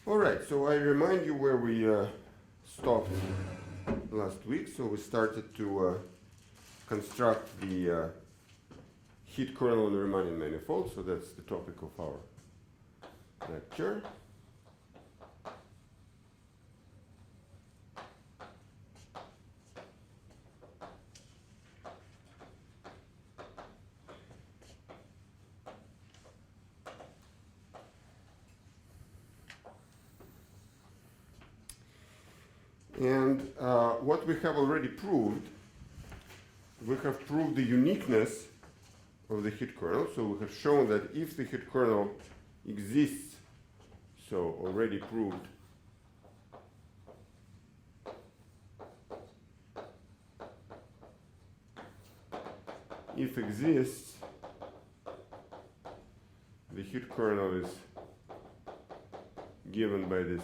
All right, so I remind you where we stopped last week. So we started to construct the heat kernel in the Riemannian manifold. So that's the topic of our lecture. And what we have already proved, we have proved the uniqueness of the heat kernel. So we have shown that if the heat kernel exists, so already proved, if exists, the heat kernel is given by this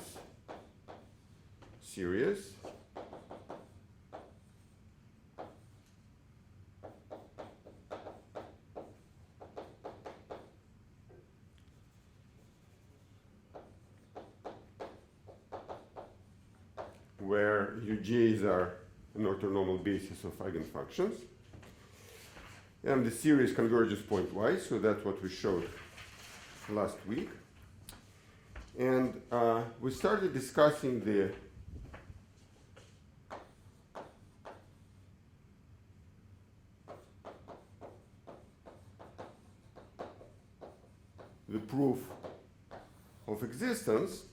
series. Where UJs are an orthonormal basis of eigenfunctions. And the series converges pointwise, so that's what we showed last week. And we started discussing the proof of existence.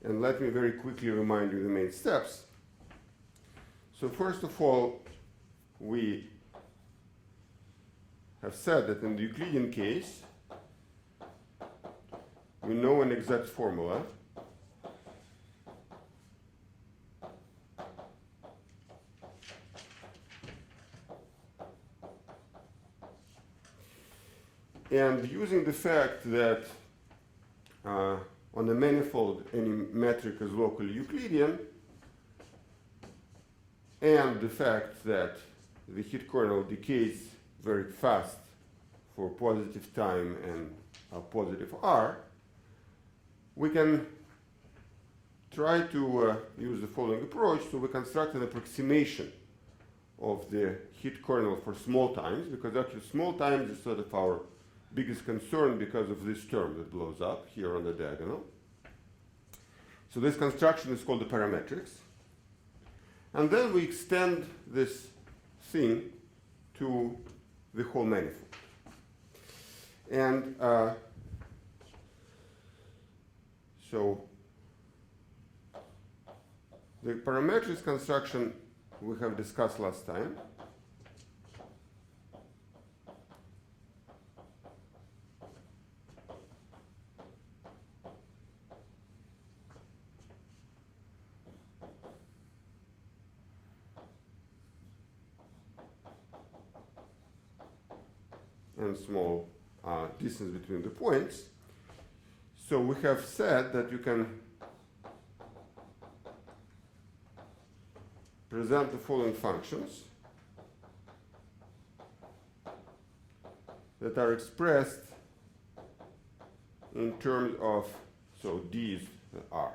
And let me very quickly remind you the main steps. So first of all, we have said that in the Euclidean case, we know an exact formula and using the fact that on a manifold any metric is locally Euclidean, and the fact that the heat kernel decays very fast for positive time and positive r, we can try to use the following approach. So we construct an approximation of the heat kernel for small times, because actually small times is sort of our biggest concern because of this term that blows up here on the diagonal. So this construction is called the parametrics. And then we extend this thing to the whole manifold. And so the parametrics construction we have discussed last time. And small distance between the points. So we have said that you can present the following functions that are expressed in terms of, so d is r,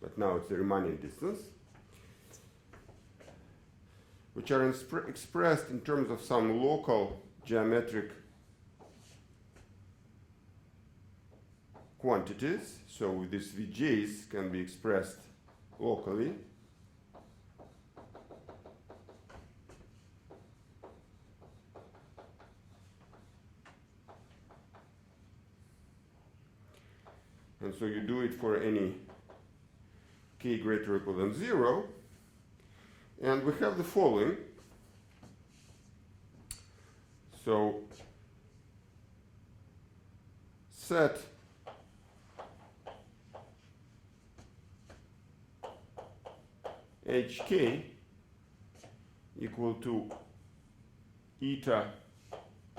but now it's the Riemannian distance, which are expressed in terms of some local geometric quantities. So these Vj's can be expressed locally. And so you do it for any k greater or equal than 0. And we have the following. So set hk equal to eta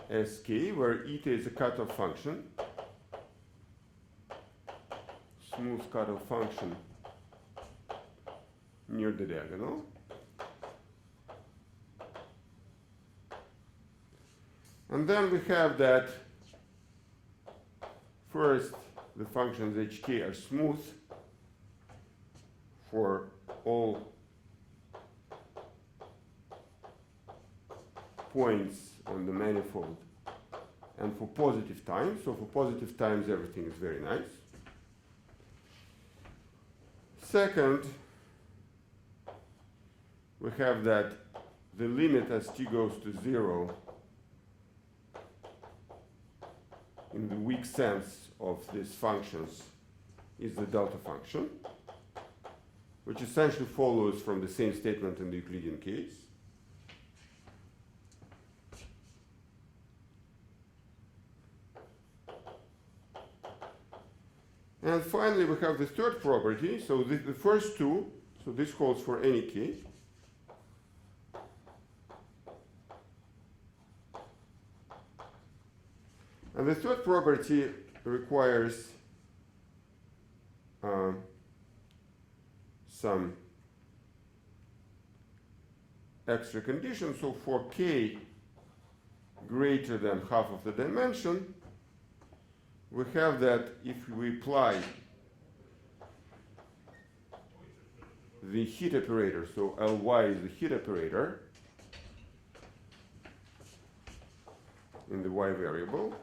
sk, where eta is a cutoff function, smooth cutoff function near the diagonal. And then we have that first the functions hk are smooth for all points on the manifold and for positive times. So for positive times, everything is very nice. Second, we have that the limit as t goes to 0 in the weak sense of these functions is the delta function, which essentially follows from the same statement in the Euclidean case. And finally, we have the third property. So the first two, so this holds for any k. And the third property requires some extra conditions. So for k greater than half of the dimension, we have that if we apply the heat operator, so Ly is the heat operator in the y variable,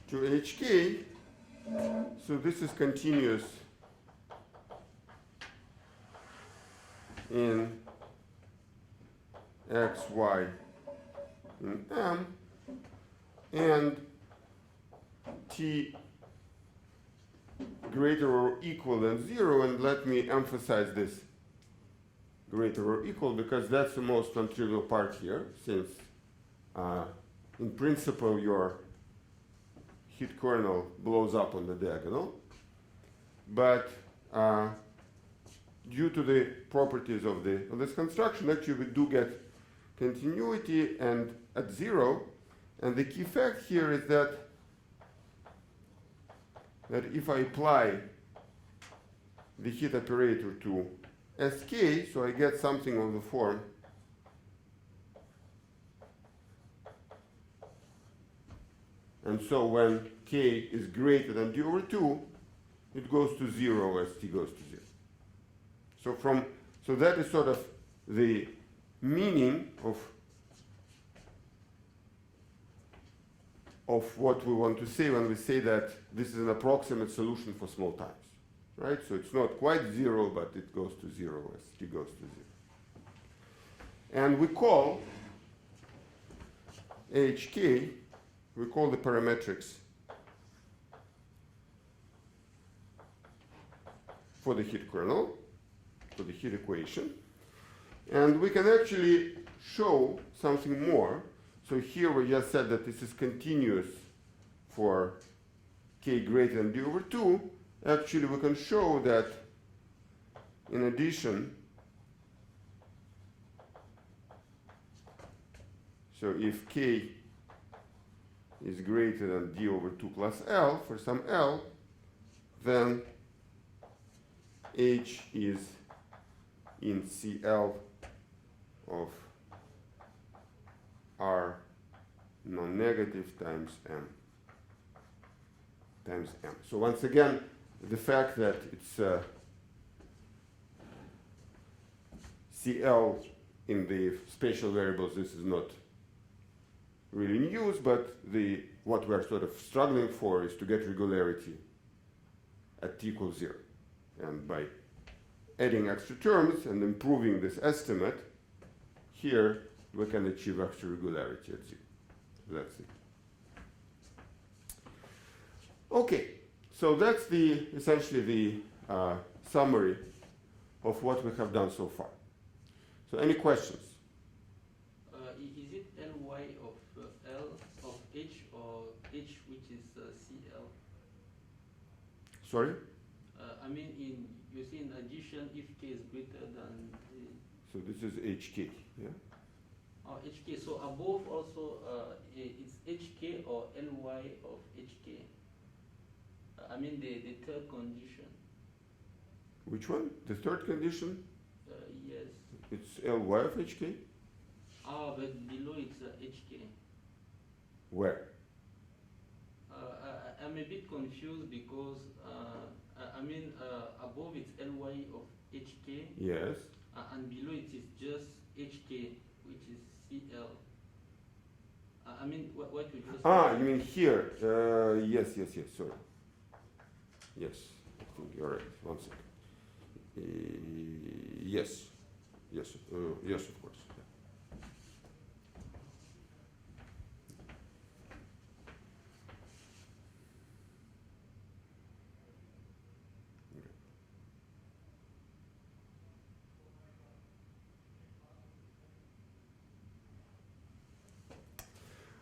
to hk, so this is continuous in x, y, in m, and t greater or equal than 0, and let me emphasize this greater or equal because that's the most non-trivial part here, since in principle your heat kernel blows up on the diagonal, but due to the properties of this construction, actually we do get continuity and at 0, and the key fact here is that if I apply the heat operator to sk, so I get something of the form and so when k is greater than d over 2, it goes to 0 as t goes to 0. So that is sort of the meaning of what we want to say when we say that this is an approximate solution for small times, right? So it's not quite 0, but it goes to 0 as t goes to 0. And we call hk, we call the parametrics for the heat kernel, for the heat equation. And we can actually show something more. So here we just said that this is continuous for k greater than d over 2. Actually, we can show that in addition, so if k is greater than d over 2 plus L for some L, then H is in CL of R non-negative times M. So once again, the fact that it's CL in the spatial variables, this is not really in use, but what we're sort of struggling for is to get regularity at t equals 0. And by adding extra terms and improving this estimate, here we can achieve extra regularity at 0. So that's it. Okay, so that's essentially the summary of what we have done so far. So any questions? Is it Ly of L of H or H which is CL? Sorry? I mean, you see in addition if k is greater than So this is HK, yeah? Oh, HK. So above also it's HK or Ly of HK. I mean the third condition. Which one? The third condition? Yes. it's Ly of hk. Ah, but below it's hk. Where? I'm a bit confused because I mean above it's ly of hk, Yes. and below it is just hk, which is cl. I mean what you just. Ah, you mean here? Yes. Sorry. Yes, I think you're right. 1 second. Yes. Yes, of course.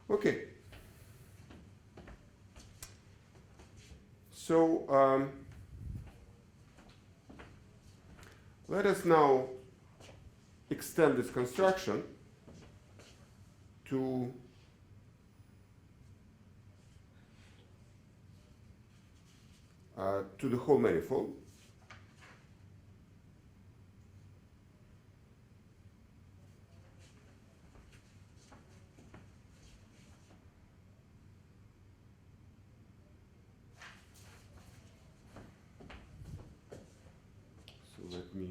Okay. So let us now extend this construction to the whole manifold. So let me.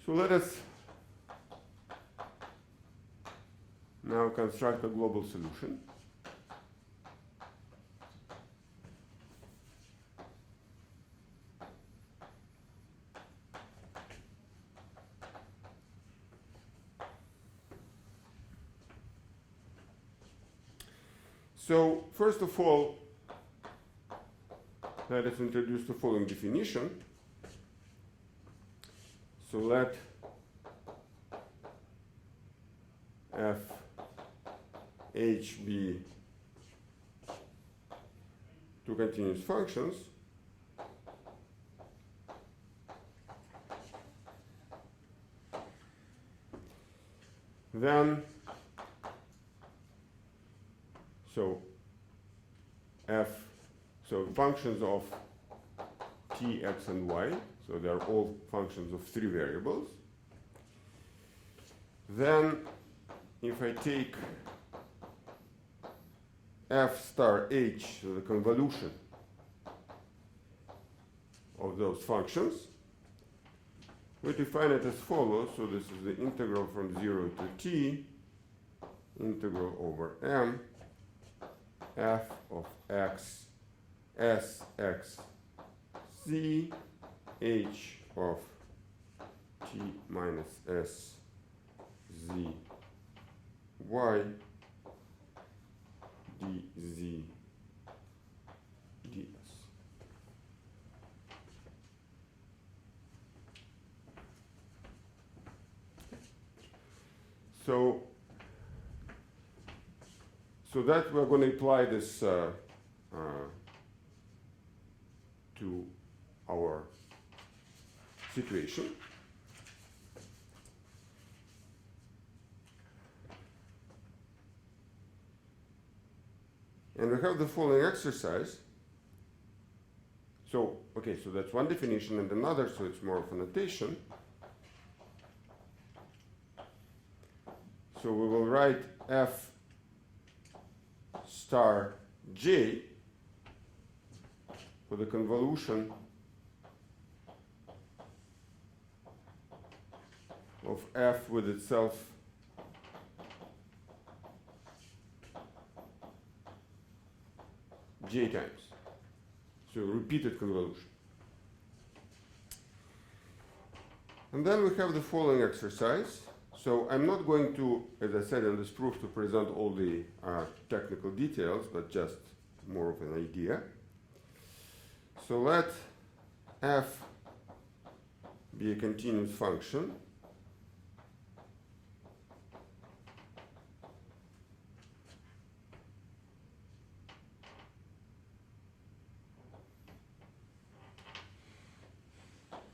So let us now construct a global solution. So first of all, let us introduce the following definition. So let f h be two continuous functions then so functions of t, x, and y, so they are all functions of 3 variables. Then if I take f star h, so the convolution of those functions, we define it as follows. So this is the integral from 0 to t, integral over m, f of x, s x z, h of t minus s z y dz ds. So that we're going to apply this to our situation. And we have the following exercise. So, okay, so that's one definition and another, so it's more of a notation. So we will write f star j for the convolution of f with itself j times. So repeated convolution. And then we have the following exercise. So I'm not going to, as I said in this proof, to present all the technical details, but just more of an idea. So let f be a continuous function.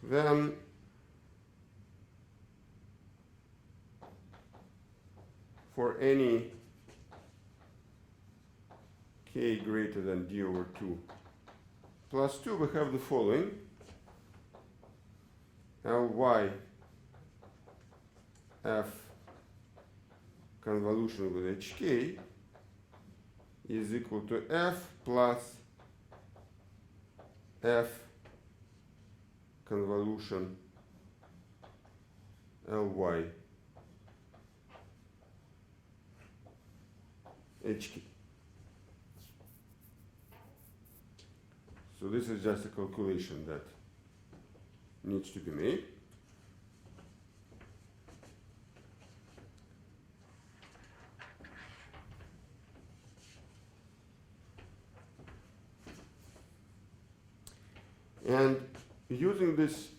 Then for any k greater than d over 2 plus 2, we have the following. Ly f convolution with hk is equal to f plus f convolution Ly hk. So this is just a calculation that needs to be made. And using this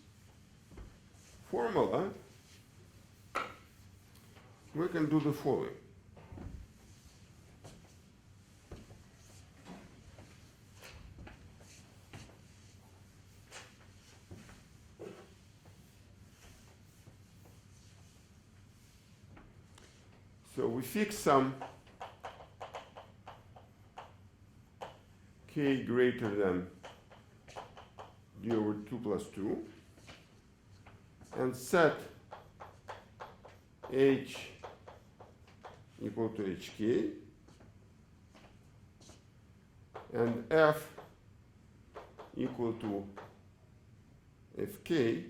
formula, we can do the following. So we fix some k greater than d over 2 plus 2 and set h equal to hk and f equal to fk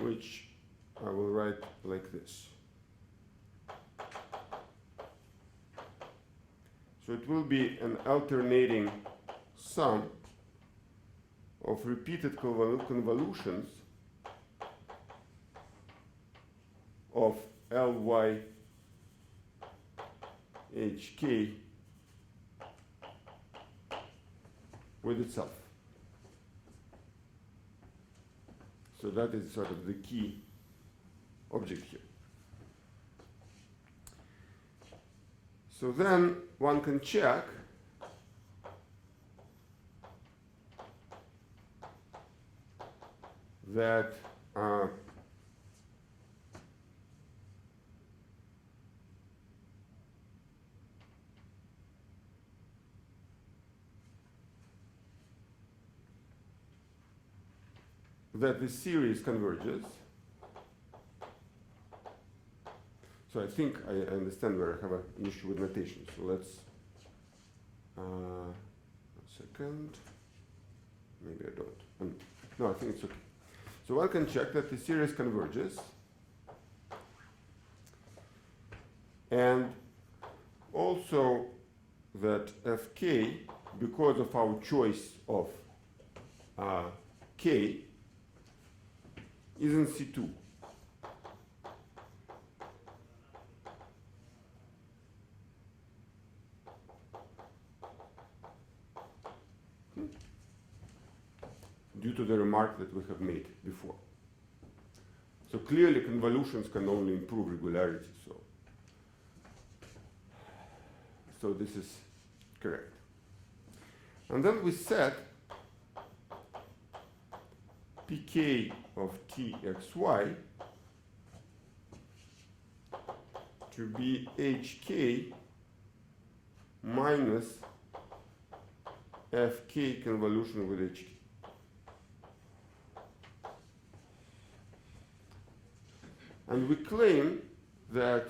which I will write like this. So it will be an alternating sum of repeated convolutions of Ly hk with itself. So that is sort of the key object here. So then one can check that the series converges. So I think I understand where I have an issue with notation. So let's, 1 second, maybe I don't. No, I think it's okay. So one can check that the series converges. And also that fk, because of our choice of k, is in C2. Due to the remark that we have made before. So clearly convolutions can only improve regularity, so this is correct. And then we set pk of txy to be hk minus fk convolution with hk. And we claim that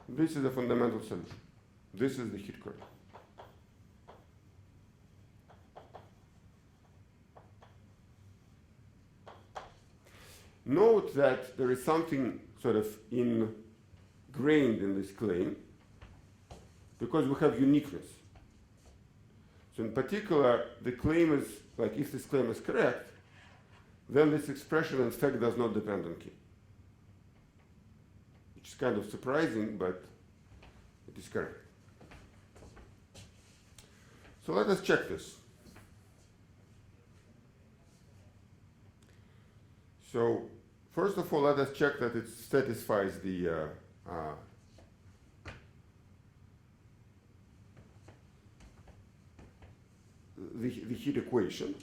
this is a fundamental solution. This is the heat kernel. Note that there is something sort of ingrained in this claim because we have uniqueness. So in particular, the claim is, like if this claim is correct, then this expression in fact does not depend on k. Which is kind of surprising, but it is correct. So let us check this. So first of all, let us check that it satisfies the heat equation.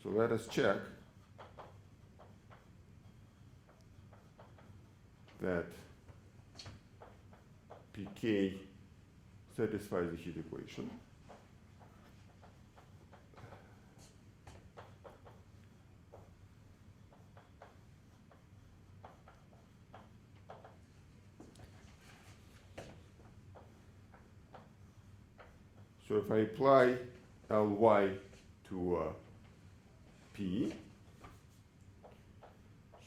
So let us check that pK satisfies the heat equation. So if I apply Ly to P,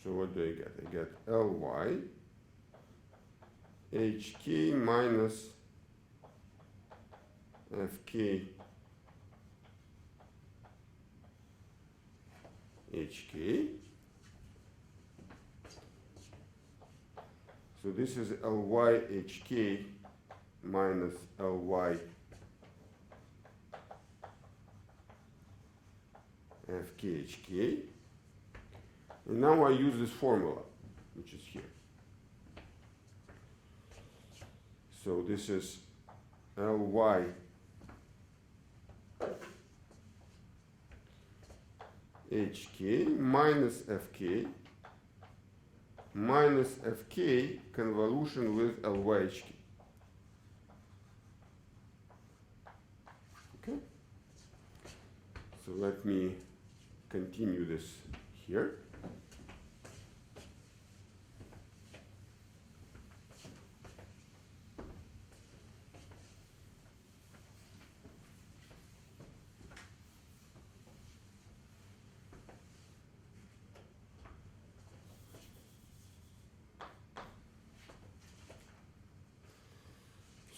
so what do I get? I get Ly HK minus FK HK. So this is Ly HK minus Ly FKHK. And now I use this formula, which is here. So this is Ly HK minus FK minus FK convolution with LYHK. Okay? So let me continue this here.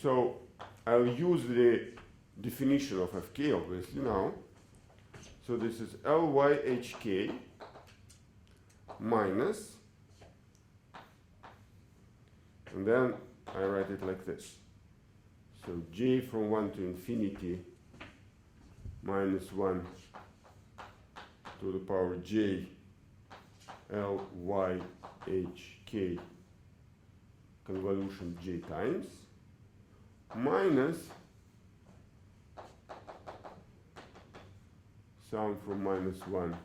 So I'll use the definition of Fk obviously now. So this is LYHK minus, and then I write it like this. So J from 1 to infinity minus 1 to the power J LYHK convolution J times minus sum from minus 1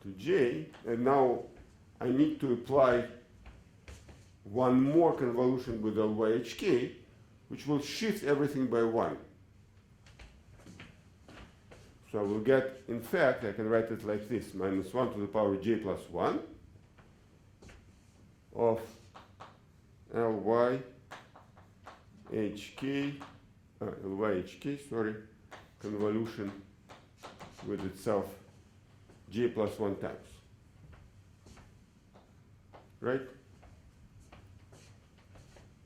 to J, and now I need to apply one more convolution with LYHK, which will shift everything by 1. So I will get, in fact, I can write it like this, minus 1 to the power J plus 1 of LYHK, convolution with itself J plus 1 times. Right?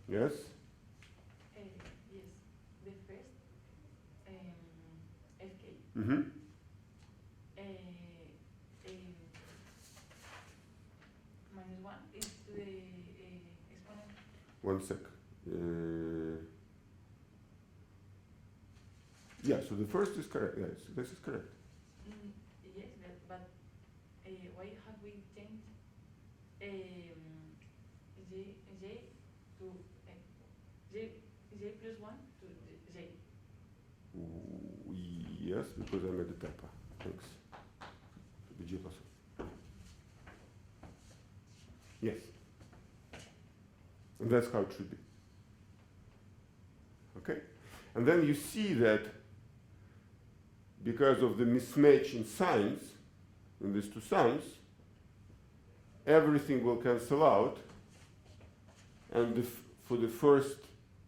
Yes? Yes. The first FK. Mm-hmm. Minus 1 is to the exponent. 1 sec. Yeah, so the first is correct. Yes, this is correct. Yes, but why have we changed J to J plus 1 to J? Yes, because I made a typo. Thanks. To be J plus 1. Yes. And that's how it should be. Okay? And then you see that because of the mismatch in signs, in these two sums, everything will cancel out, and for the first,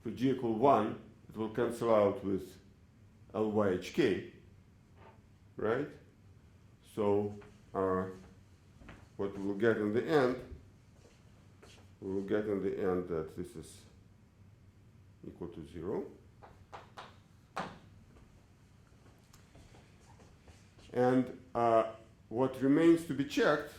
for G equal 1, it will cancel out with LYHK, right? So what we will get in the end, we will get in the end that this is equal to 0. And what remains to be checked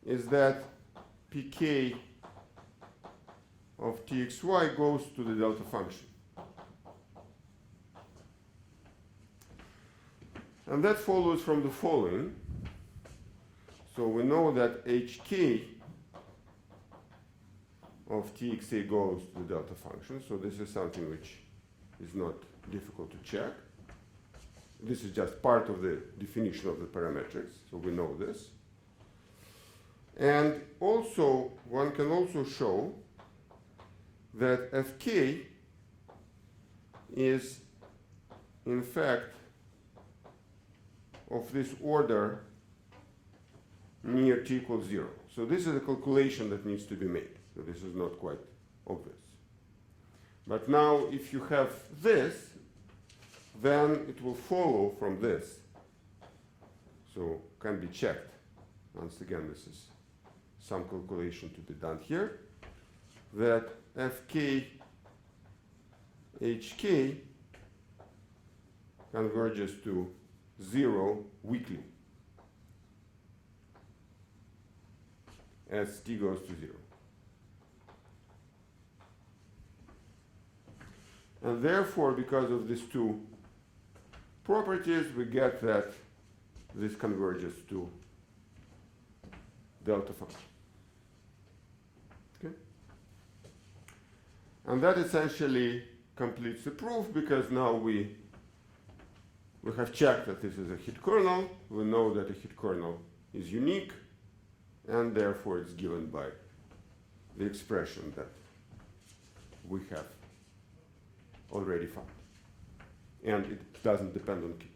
is that pk of txy goes to the delta function. And that follows from the following. So we know that hk of txa goes to the delta function. So this is something which is not difficult to check. This is just part of the definition of the parametrics, so we know this. And also, one can also show that fk is, in fact, of this order near t equals 0. So this is a calculation that needs to be made. So this is not quite obvious. But now, if you have this, then it will follow from this. So can be checked. Once again, this is some calculation to be done here, that fk hk converges to 0 weakly as t goes to 0. And therefore, because of these two properties, we get that this converges to delta function. Okay? And that essentially completes the proof, because now we have checked that this is a hit kernel. We know that a hit kernel is unique, and therefore it's given by the expression that we have already found. And it doesn't depend on k.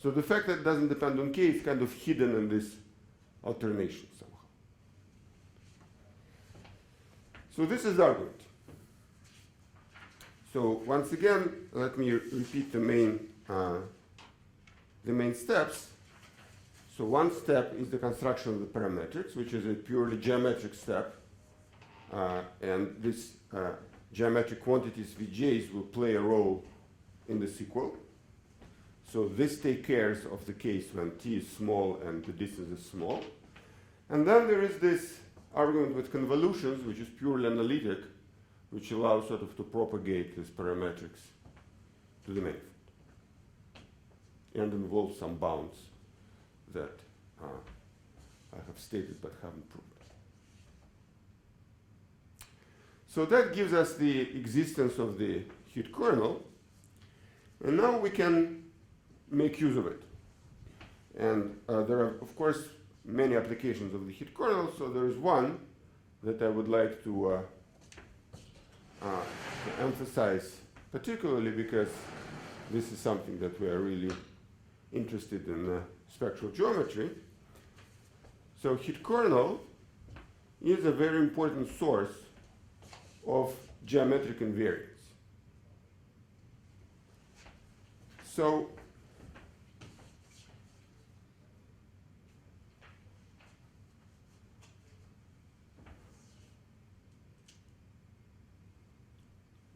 So the fact that it doesn't depend on k is kind of hidden in this alternation somehow. So this is the argument. So once again, let me repeat the main steps. So one step is the construction of the parametrics, which is a purely geometric step. And this geometric quantities Vj's will play a role in the sequel. So this takes care of the case when t is small and the distance is small. And then there is this argument with convolutions, which is purely analytic, which allows sort of to propagate these parametrics to the manifold and involves some bounds that I have stated but haven't proved. So that gives us the existence of the hit kernel, and now we can make use of it. And there are, of course, many applications of the hit kernel, so there is one that I would like to emphasize particularly, because this is something that we are really interested in spectral geometry. So hit kernel is a very important source of geometric invariance. So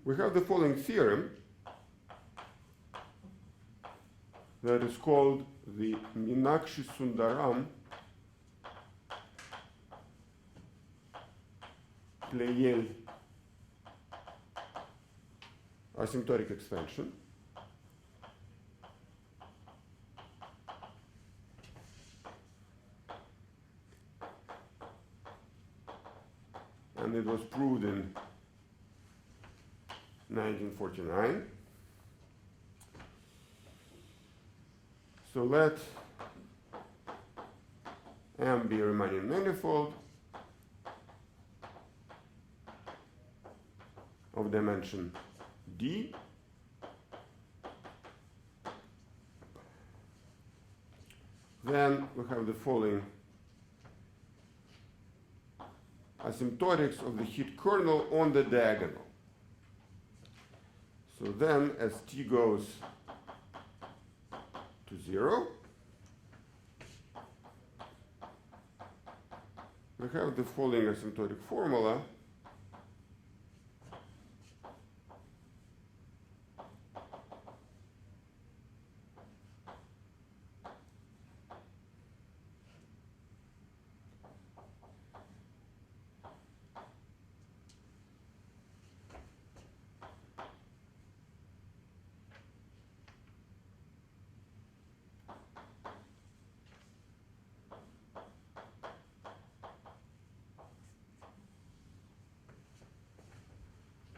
we have the following theorem that is called the Meenakshi-Sundaram Pleyel asymptotic expansion. And it was proved in 1949. So let M be a Riemannian manifold of dimension D. Then we have the following asymptotics of the hit kernel on the diagonal. So then, as t goes to 0, we have the following asymptotic formula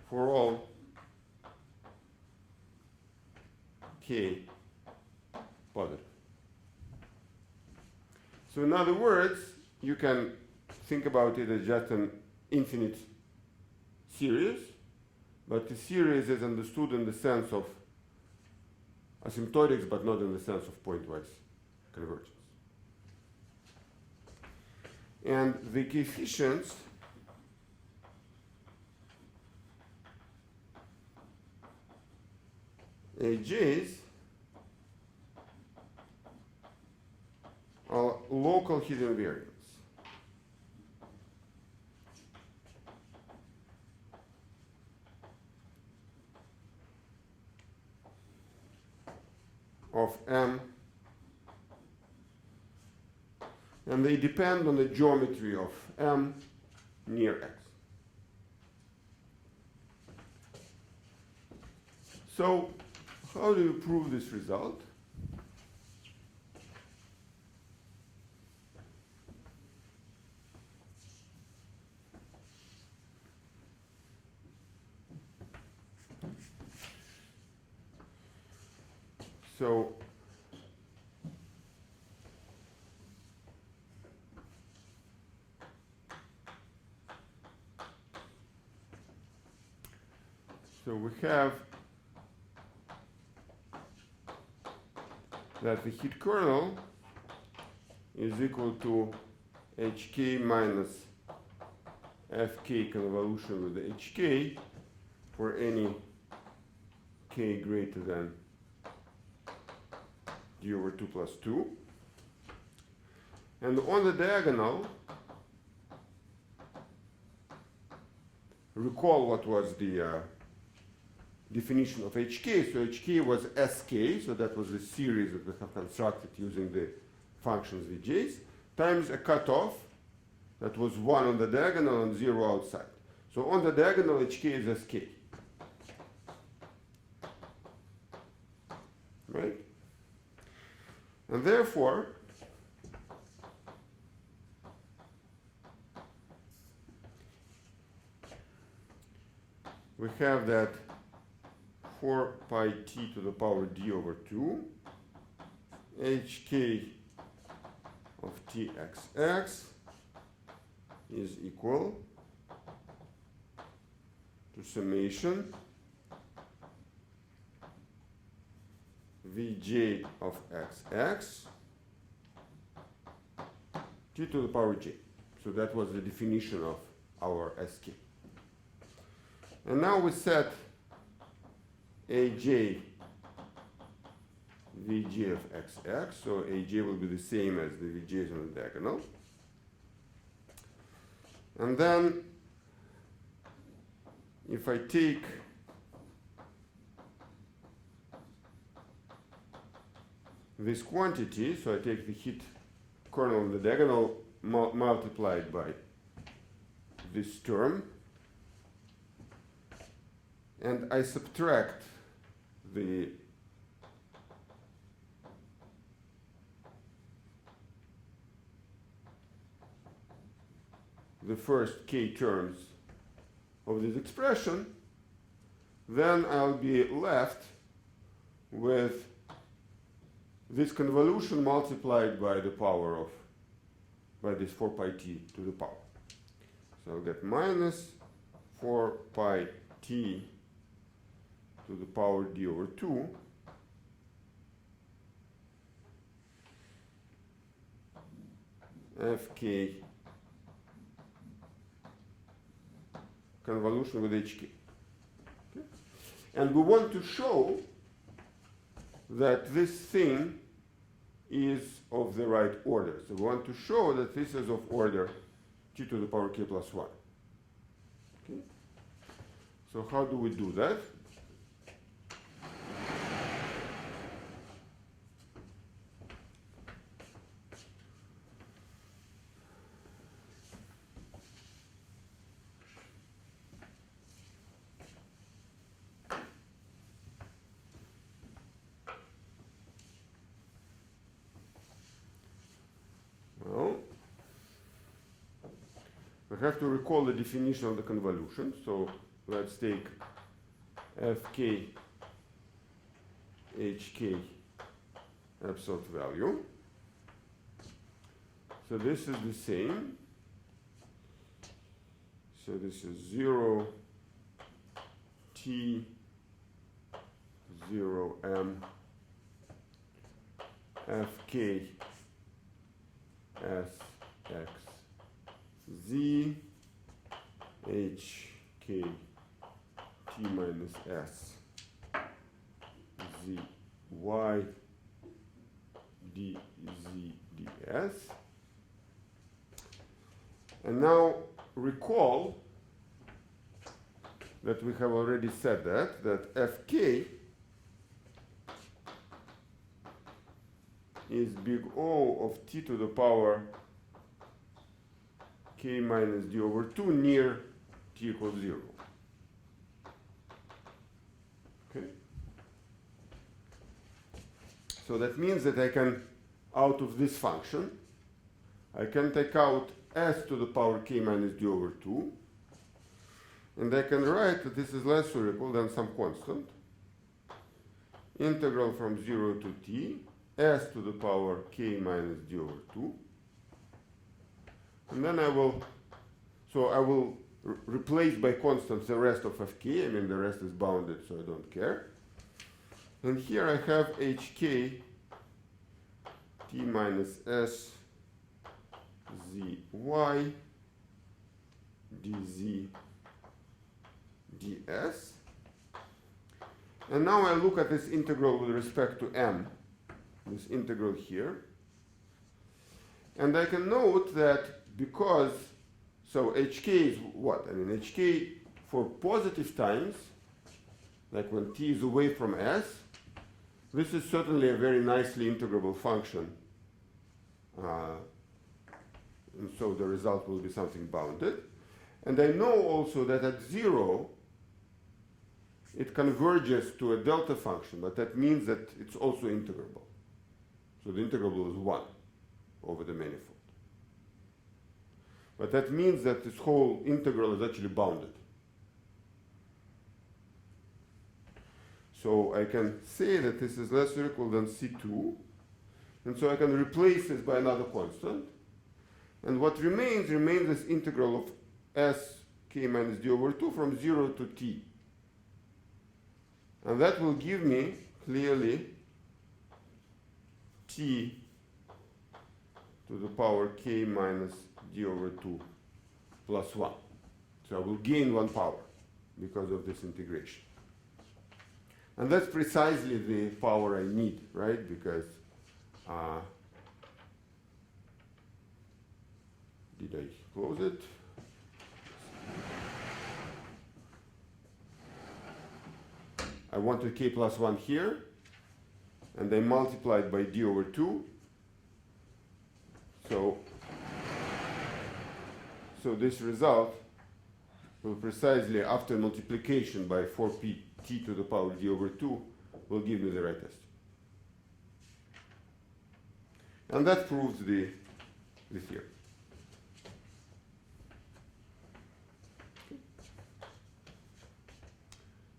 for all k positive. So in other words, you can think about it as just an infinite series, but the series is understood in the sense of asymptotics, but not in the sense of pointwise convergence. And the coefficients AJ's are local hidden variables. Of M, and they depend on the geometry of M near X. So, how do you prove this result? So, we have that the heat kernel is equal to HK minus FK convolution with the HK for any K greater than d over 2 plus 2. And on the diagonal, recall what was the definition of HK. So HK was SK, so that was the series that we have constructed using the functions Vj's, times a cutoff that was 1 on the diagonal and 0 outside. So on the diagonal, HK is SK. Right? And therefore, we have that 4 pi t to the power d over 2 hk of txx is equal to summation Vj of xx t to the power j. So that was the definition of our sk. And now we set aj Vj of xx, so aj will be the same as the Vj's on the diagonal. And then if I take this quantity, so I take the heat kernel on the diagonal multiplied by this term, and I subtract the first k terms of this expression, then I'll be left with this convolution multiplied by the power of, by this 4 pi t to the power. So I'll get minus 4 pi t to the power d over 2 fk convolution with hk. Okay? And we want to show that this thing is of the right order. So we want to show that this is of order t to the power k plus 1. Okay? So how do we do that? We have to recall the definition of the convolution. So let's take fk hk absolute value. So this is the same. So this is 0 t 0 m fk s x z h k t minus s z y d z ds. And now recall that we have already said that fk is big O of t to the power k minus d over 2 near t equals 0. Okay? So that means that I can, out of this function, I can take out s to the power k minus d over 2, and I can write that this is less or equal than some constant, integral from 0 to t, s to the power k minus d over 2. And then I will replace by constants the rest of fk. I mean, the rest is bounded, so I don't care. And here I have hk t minus s zy dz ds. And now I look at this integral with respect to m, this integral here. And I can note that because, so hk is what? I mean, hk for positive times, like when t is away from s, this is certainly a very nicely integrable function. And so the result will be something bounded. And I know also that at 0, it converges to a delta function, but that means that it's also integrable. So the integrable is 1 over the manifold. But that means that this whole integral is actually bounded. So I can say that this is less or equal than C2. And so I can replace this by another constant. And what remains this integral of s k minus d over 2 from 0 to t. And that will give me clearly t to the power k minus d over 2 plus 1. So I will gain 1 power because of this integration. And that's precisely the power I need, right? Because did I close it? I wanted k plus 1 here, and I multiplied by d over 2. So this result will precisely, after multiplication by 4p t to the power d over 2, will give me the right estimate. And that proves the theorem. Okay.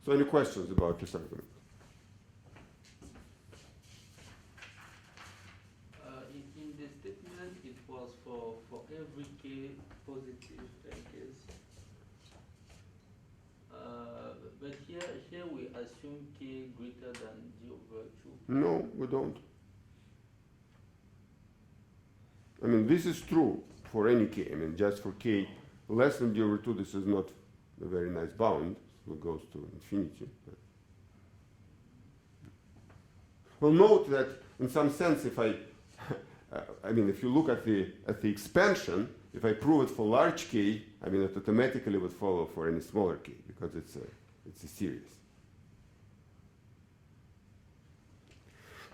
So any questions about this argument? In the statement, it was for every k positive, I guess. But here we assume k greater than d over 2. No, we don't. I mean, this is true for any k. I mean, just for k less than d over 2, this is not a very nice bound. So it goes to infinity. Well, note that in some sense, if I mean, if you look at the expansion, if I prove it for large k, I mean, it automatically would follow for any smaller k because it's a series.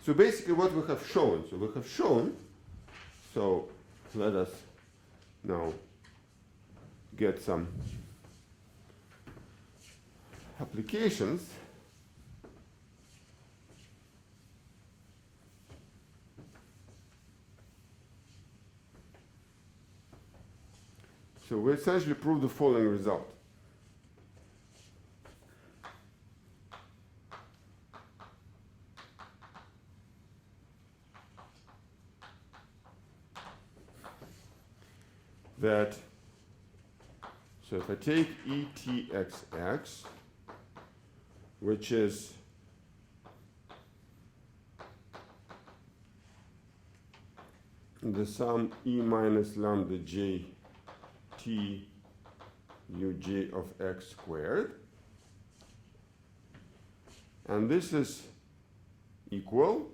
So basically, what we have shown. So let us now get some applications. So we essentially prove the following result. that, so if I take ETXX, which is the sum E minus lambda J T Uj of x squared, and this is equal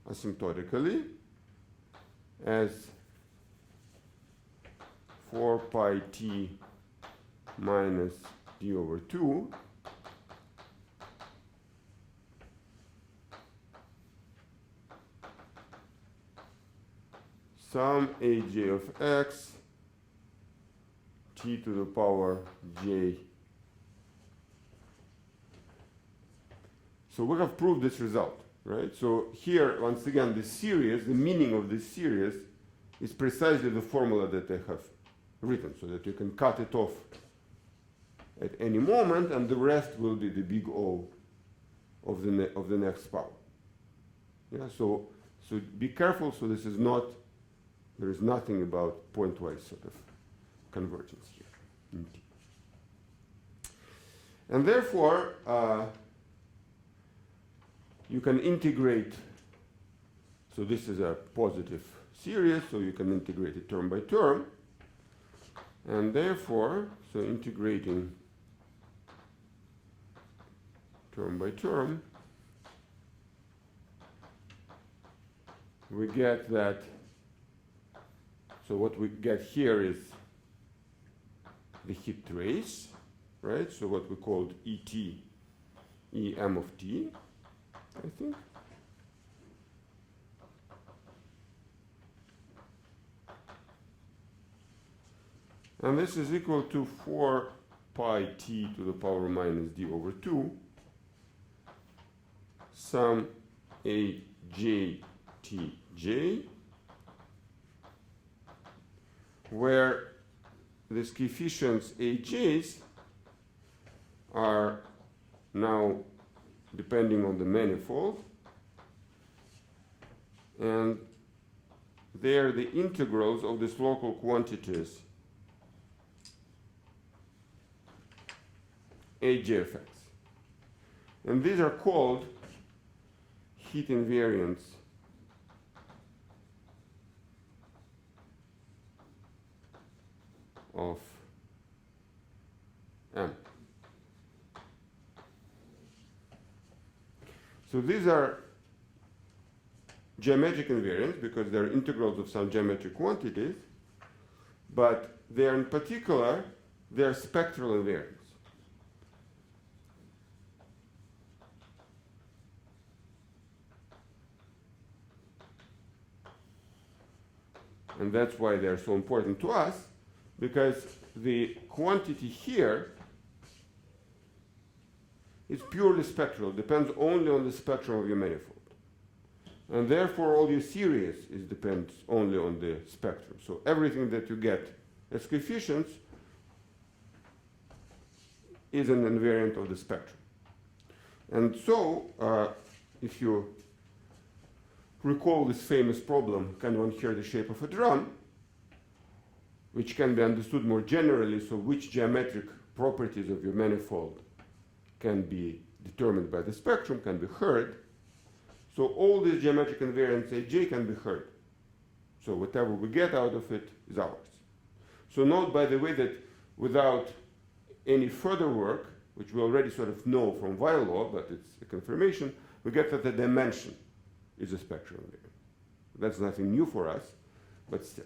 asymptotically as 4 pi t minus d over 2 sum aj of x t to the power j. So we have proved this result, right? So here, once again, the series, the meaning of this series is precisely the formula that I have written, so that you can cut it off at any moment, and the rest will be the big O of the next power. Yeah, so be careful. So this is not, there is nothing about pointwise sort of convergence here. Indeed. And therefore, you can integrate, so this is a positive series, so you can integrate it term by term. And therefore, so integrating term by term, we get that, so what we get here is the heat trace, right? So what we called ET, EM of T, I think. And this is equal to 4 pi t to the power minus d over 2 sum a j t j, where these coefficients aj's are now depending on the manifold, and they are the integrals of these local quantities aj of x. And these are called heat invariants of M. So these are geometric invariants because they're integrals of some geometric quantities, but they're in particular, they're spectral invariants. And that's why they're so important to us, because the quantity here is purely spectral, depends only on the spectrum of your manifold. And therefore all your series depends only on the spectrum. So everything that you get as coefficients is an invariant of the spectrum. And so if you recall this famous problem, can one hear the shape of a drum, which can be understood more generally, so which geometric properties of your manifold can be determined by the spectrum, can be heard. So all these geometric invariants aj can be heard. So whatever we get out of it is ours. So note, by the way, that without any further work, which we already sort of know from Weil law, but it's a confirmation, we get that the dimension is a spectral invariant. That's nothing new for us, but still.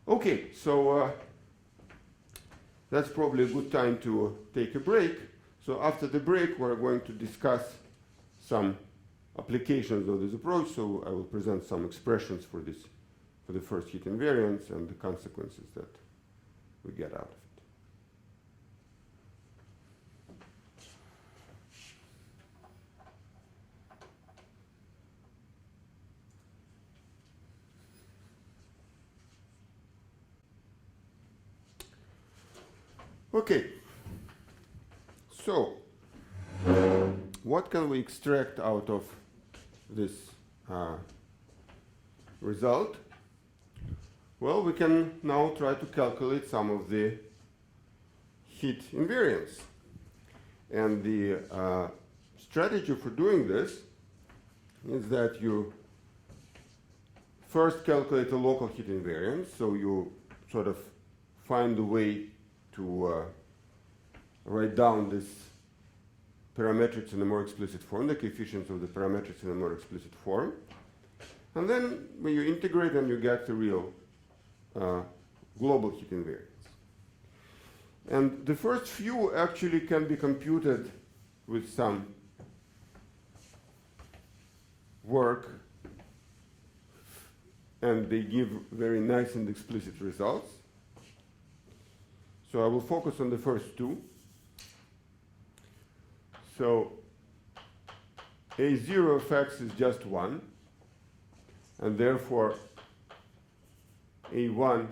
Okay, so that's probably a good time to take a break. So after the break, we're going to discuss some applications of this approach. So I will present some expressions for this, for the first heat invariance and the consequences that we get out of it. Okay, so what can we extract out of this result? Well, we can now try to calculate some of the heat invariance. And the strategy for doing this is that you first calculate a local heat invariance. So you sort of find a way to write down this parametrics in a more explicit form, the coefficients of the parametrics in a more explicit form. And then when you integrate them, you get the real global heat invariance. And the first few actually can be computed with some work, and they give very nice and explicit results. So I will focus on the first two. So A0 of x is just 1, and therefore A1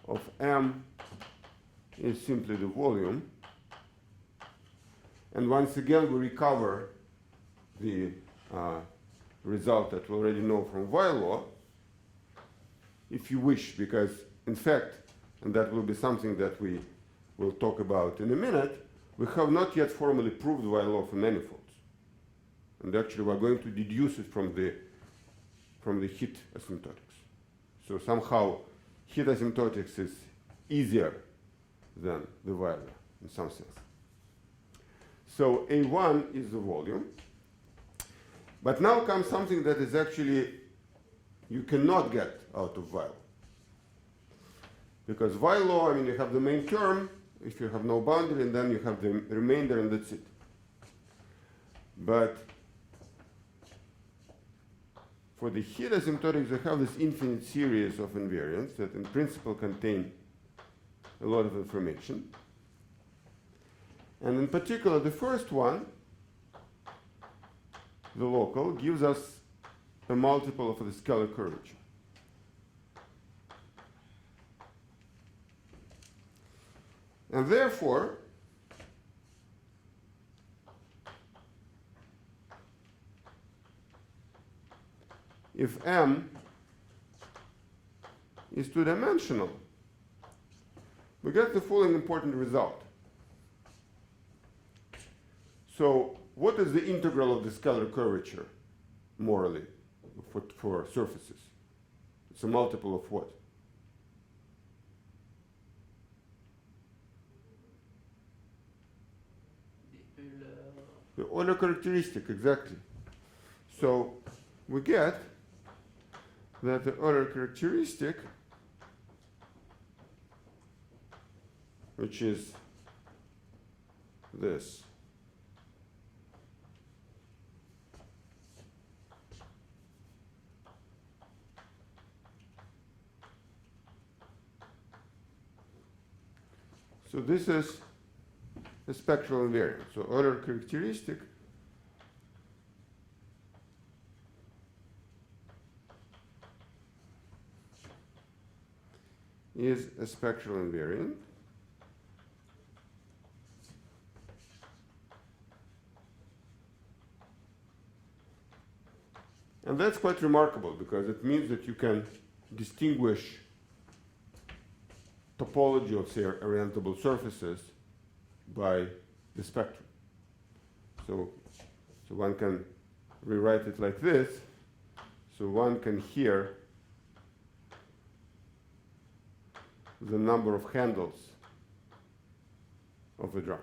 of m is simply the volume. And once again, we recover the result that we already know from while law, if you wish, because in fact, and that will be something that we will talk about in a minute, we have not yet formally proved while law for manifolds. And actually, we're going to deduce it from the heat asymptotics. So somehow, heat asymptotics is easier than the while law in some sense. So A1 is the volume. But now comes something that is actually you cannot get out of while. Because while law, I mean, you have the main term, if you have no boundary, and then you have the remainder, and that's it. But for the heat asymptotics, you have this infinite series of invariants that in principle contain a lot of information. And in particular, the first one, the local, gives us a multiple of the scalar curvature. And therefore, if M is two-dimensional, we get the following important result. So what is the integral of the scalar curvature, morally, for surfaces? It's a multiple of what? The Euler characteristic, exactly. So we get that the Euler characteristic, which is this, so this is a spectral invariant. So Euler characteristic is a spectral invariant. And that's quite remarkable because it means that you can distinguish topology of, say, orientable surfaces by the spectrum. So one can rewrite it like this. So one can hear the number of handles of the drum.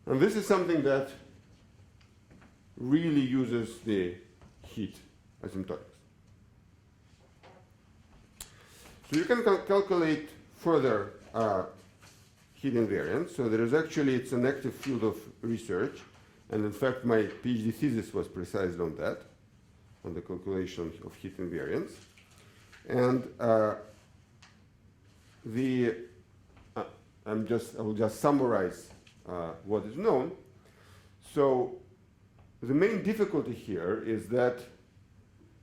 And this is something that really uses the heat asymptotics. So you can calculate further heat invariance. So there is actually, it's an active field of research. And in fact, my PhD thesis was precisely on that, on the calculation of heat invariance. And I will just summarize what is known. So the main difficulty here is that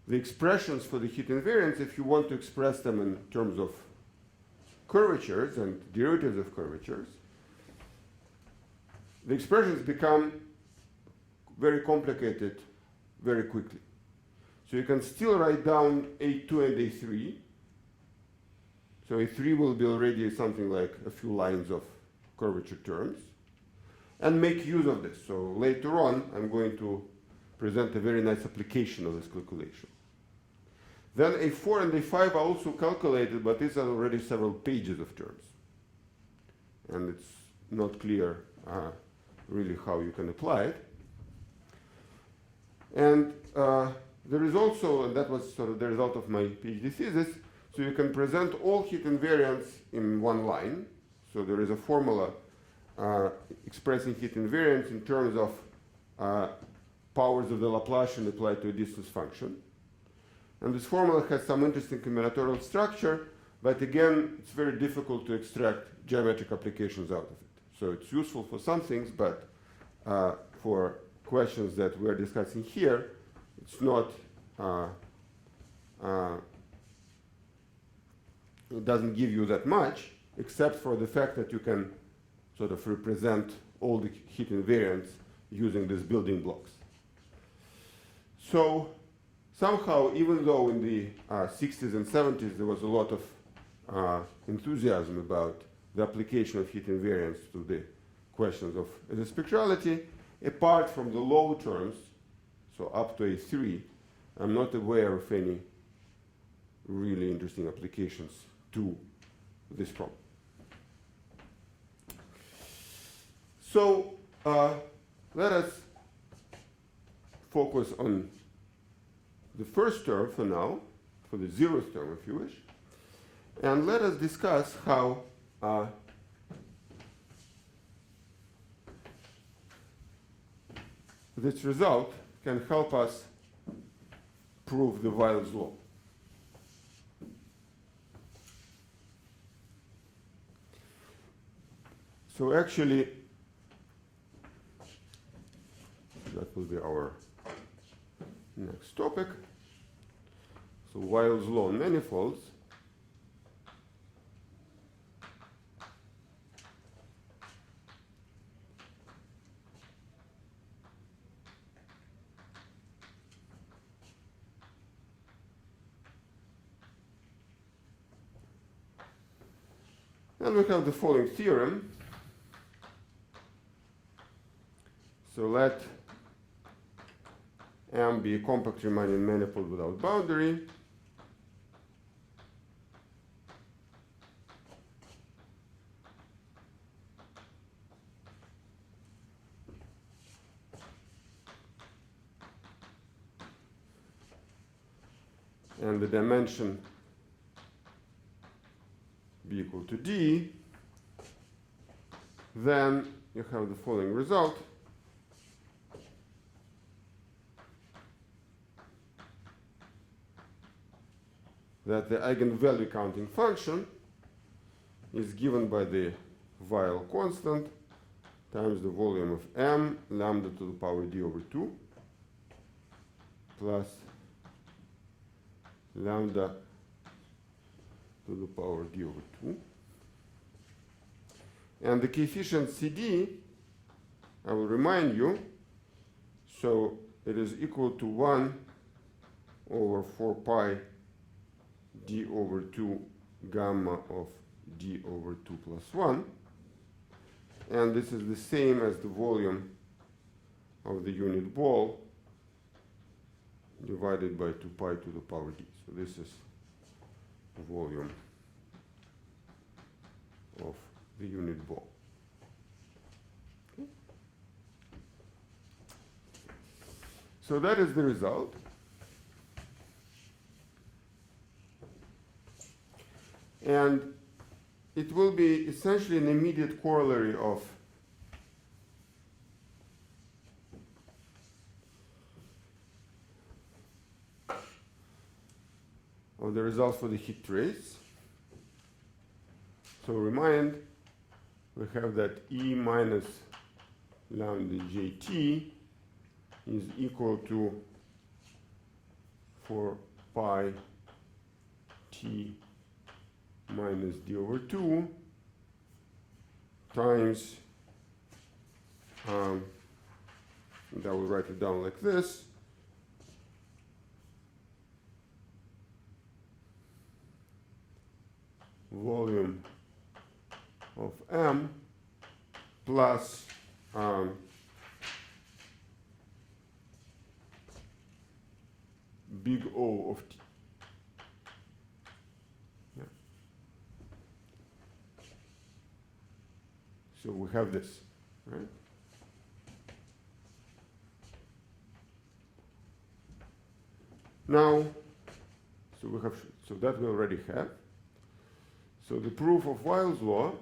the expressions for the heat invariance, if you want to express them in terms of curvatures and derivatives of curvatures, the expressions become very complicated very quickly. So you can still write down A2 and A3. So A3 will be already something like a few lines of curvature terms, and make use of this. So later on, I'm going to present a very nice application of this calculation. Then A4 and A5 are also calculated, but these are already several pages of terms. And it's not clear really how you can apply it. And there is also, and that was sort of the result of my PhD thesis, so you can present all heat invariants in one line. So there is a formula expressing heat invariance in terms of powers of the Laplacian applied to a distance function. And this formula has some interesting combinatorial structure, but again, it's very difficult to extract geometric applications out of it. So it's useful for some things, but for questions that we're discussing here, it's not, it doesn't give you that much, except for the fact that you can sort of represent all the heat invariants using these building blocks. So somehow, even though in the 60s and 70s there was a lot of enthusiasm about the application of heat invariance to the questions of the spectrality, apart from the low terms, so up to A3, I'm not aware of any really interesting applications to this problem. So let us focus on the first term for now, for the zeroth term if you wish, and let us discuss how this result can help us prove the Weyl's law. So actually, that will be our next topic. So Weyl's law on manifolds. And we have the following theorem. So let M be a compact Riemannian manifold without boundary. And the dimension be equal to D, then you have the following result. That the eigenvalue counting function is given by the Weyl constant times the volume of M lambda to the power D over 2 plus lambda to the power D over 2. And the coefficient CD, I will remind you, so it is equal to 1 over 4 pi D over 2 gamma of D over 2 plus 1. And this is the same as the volume of the unit ball divided by 2 pi to the power D. So this is the volume of the unit ball. Okay. So that is the result. And it will be essentially an immediate corollary of the results for the heat trace. So remind, we have that E minus lambda Jt is equal to 4 pi T minus D over 2 times and I will write it down like this. Volume of M plus big O of T. Yeah. So we have this, right? Now, so that we already have. So the proof of Weyl's law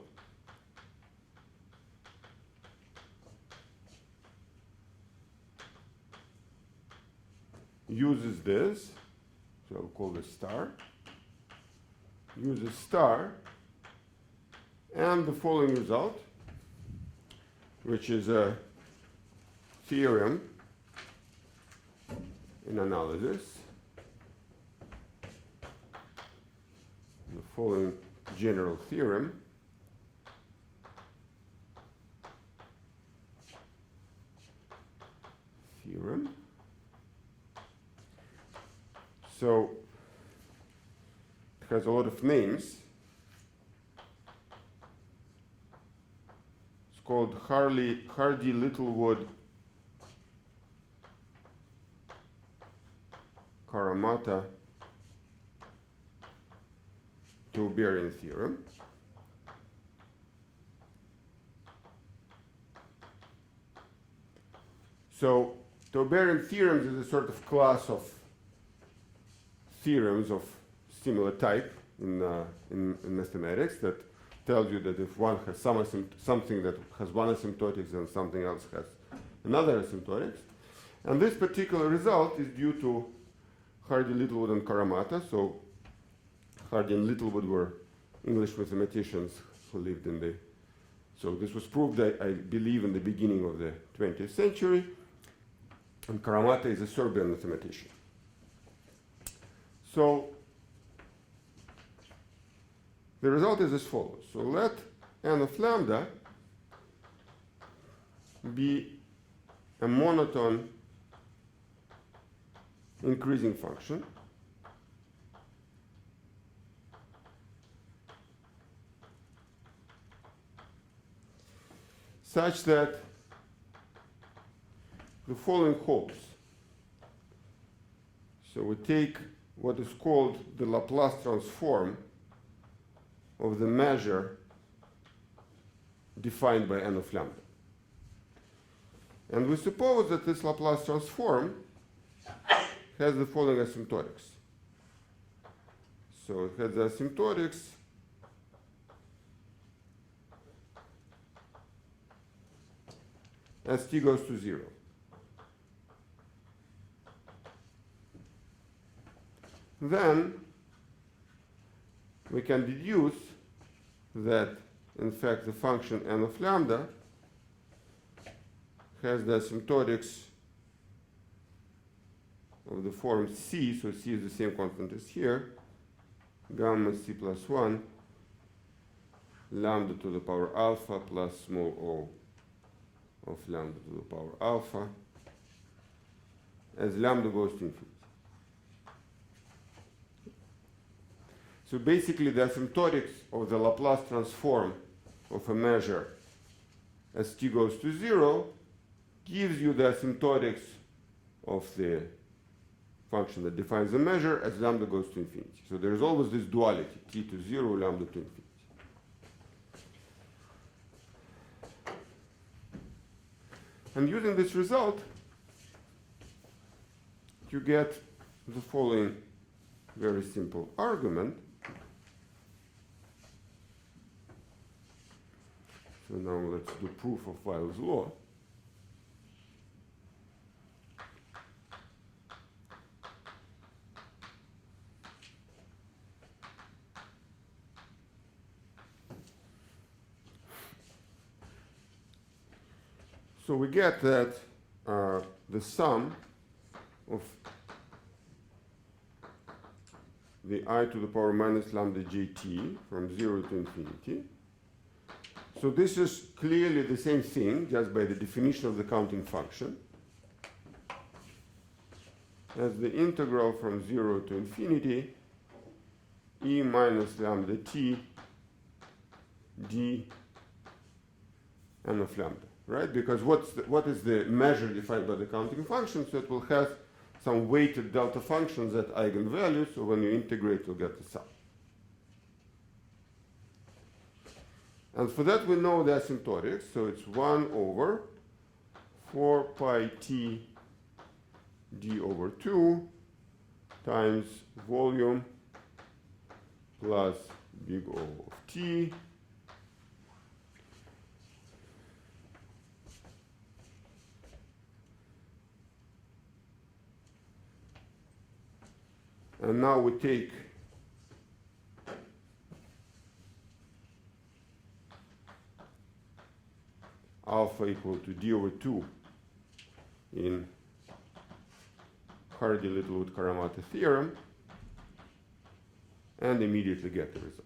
uses this, so I'll call this star, uses star, and the following result, which is a theorem in analysis. The following general theorem So it has a lot of names. It's called Hardy-Littlewood Karamata Tauberian theorem. So Tauberian theorems is a sort of class of theorems of similar type in mathematics that tells you that if one has something that has one asymptotics and something else has another asymptotics. And this particular result is due to Hardy, Littlewood, and Karamata. So Hardy and Littlewood were English mathematicians who lived in the... So this was proved, I believe, in the beginning of the 20th century. And Karamata is a Serbian mathematician. So the result is as follows. So let n of lambda be a monotone increasing function such that the following holds. So we take what is called the Laplace transform of the measure defined by n of lambda. And we suppose that this Laplace transform has the following asymptotics. So it has the asymptotics as t goes to 0. Then we can deduce that, in fact, the function n of lambda has the asymptotics of the form c, so c is the same constant as here, gamma c plus 1, lambda to the power alpha plus small o of lambda to the power alpha, as lambda goes to infinity. So basically the asymptotics of the Laplace transform of a measure as t goes to 0 gives you the asymptotics of the function that defines the measure as lambda goes to infinity. So there is always this duality, t to 0, lambda to infinity. And using this result, you get the following very simple argument. So now let's do proof of Weyl's law. So we get that the sum of the I to the power minus lambda jt from 0 to infinity. So this is clearly the same thing, just by the definition of the counting function, as the integral from 0 to infinity e minus lambda t d n of lambda, right? Because what is the measure defined by the counting function? So it will have some weighted delta functions at eigenvalues, so when you integrate, you'll get the sum. And for that, we know the asymptotics, so it's 1 over 4 pi t d over 2 times volume plus big O of t and now we take alpha equal to d over 2 in Hardy-Littlewood-Karamata theorem and immediately get the result.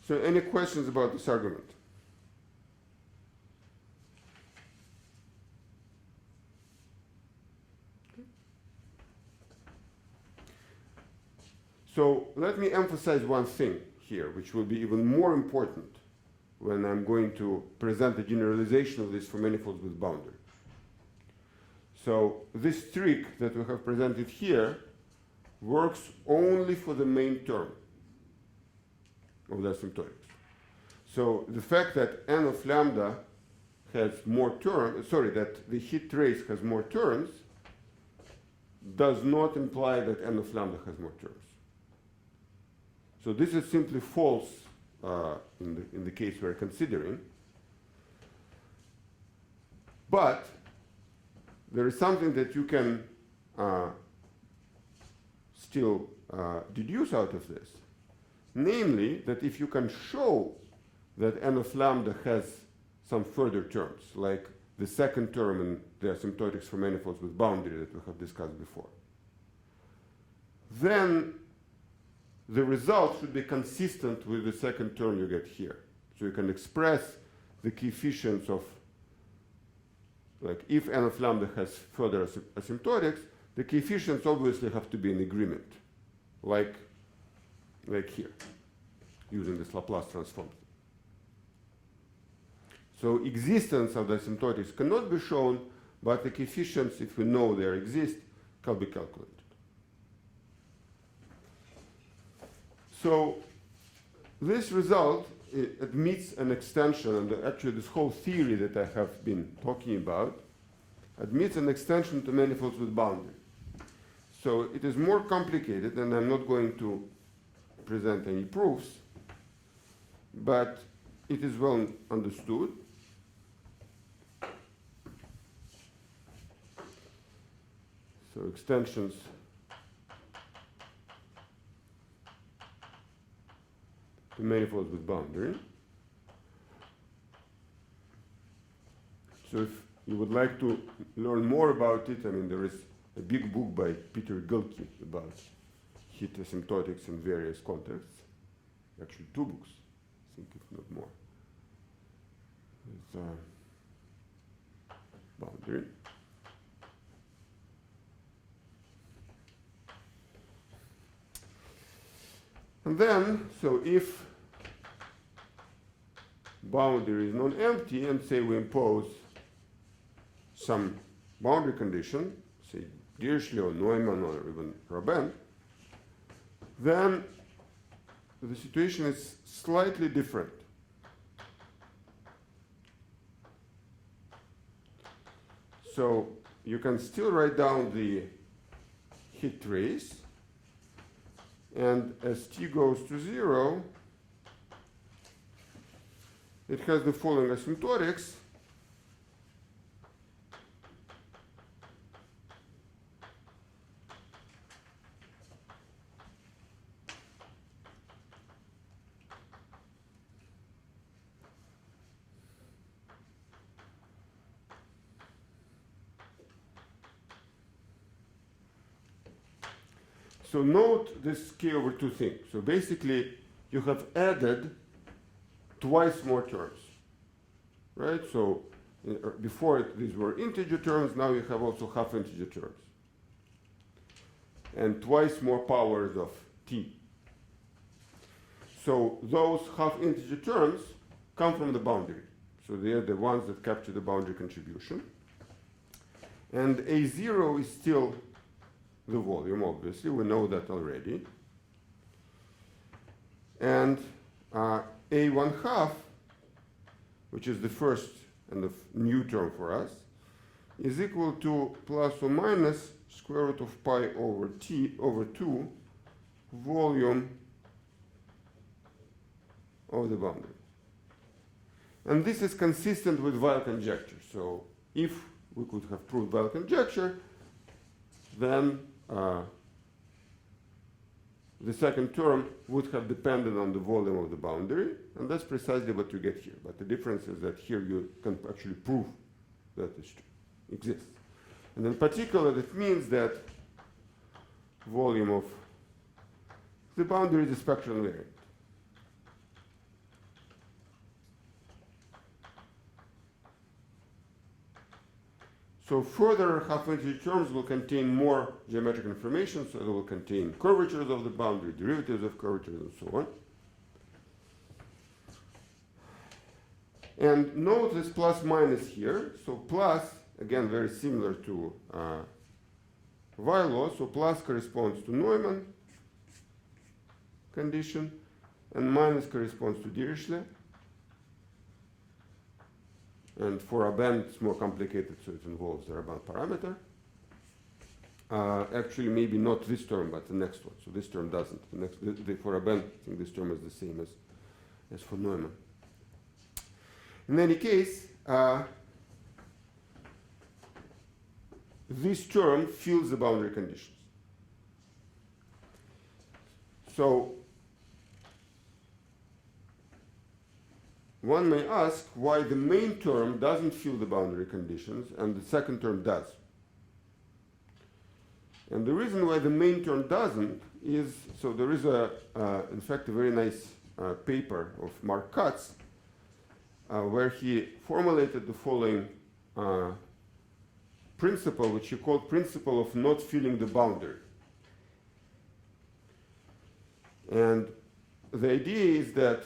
So any questions about this argument? So let me emphasize one thing here, which will be even more important when I'm going to present a generalization of this for manifolds with boundary. So this trick that we have presented here works only for the main term of the asymptotics. So the fact that n of lambda has more terms, that the heat trace has more terms, does not imply that n of lambda has more terms. So this is simply false in the case we're considering. But there is something that you can still deduce out of this. Namely, that if you can show that n of lambda has some further terms, like the second term in the asymptotics for manifolds with boundary that we have discussed before, then the result should be consistent with the second term you get here. So you can express the coefficients of, like if n of lambda has further asymptotics, the coefficients obviously have to be in agreement, like here, using this Laplace transform. So existence of the asymptotics cannot be shown, but the coefficients, if we know they exist, can be calculated. So this result admits an extension, and actually this whole theory that I have been talking about admits an extension to manifolds with boundary. So it is more complicated, and I'm not going to present any proofs, but it is well understood. So extensions to manifolds with boundary. So if you would like to learn more about it, I mean, there is a big book by Peter Gilkey about heat asymptotics in various contexts. Actually, 2 books, I think, if not more. With boundary. And then, so if boundary is non-empty, and say we impose some boundary condition, say Dirichlet or Neumann or even Robin, then the situation is slightly different. So you can still write down the heat trace, and as t goes to 0, it has the following asymptotics. So note this k over 2 thing. So basically, you have added twice more terms, right? So before these were integer terms, now you have also half integer terms. And twice more powers of t. So those half integer terms come from the boundary. So they are the ones that capture the boundary contribution. And A0 is still the volume, obviously. We know that already. And A1 half, which is the first and the new term for us, is equal to plus or minus square root of pi over t over 2 volume of the boundary. And this is consistent with Weil conjecture. So if we could have proved Weil conjecture, then the second term would have depended on the volume of the boundary, and that's precisely what you get here. But the difference is that here you can actually prove that it exists. And in particular, that means that volume of the boundary is a spectral invariant. So further half-integer terms will contain more geometric information, so they will contain curvatures of the boundary, derivatives of curvatures, and so on. And note this plus minus here. So plus, again, very similar to Weil law. So plus corresponds to Neumann condition, and minus corresponds to Dirichlet. And for a band, it's more complicated, so it involves the Raban parameter. Actually, maybe not this term, but the next one. So this term doesn't. For a band, I think this term is the same as for Neumann. In any case, this term fills the boundary conditions. So one may ask why the main term doesn't fill the boundary conditions and the second term does. And the reason why the main term doesn't is, so there is in fact, a very nice paper of Mark Katz where he formulated the following principle, which he called principle of not filling the boundary. And the idea is that,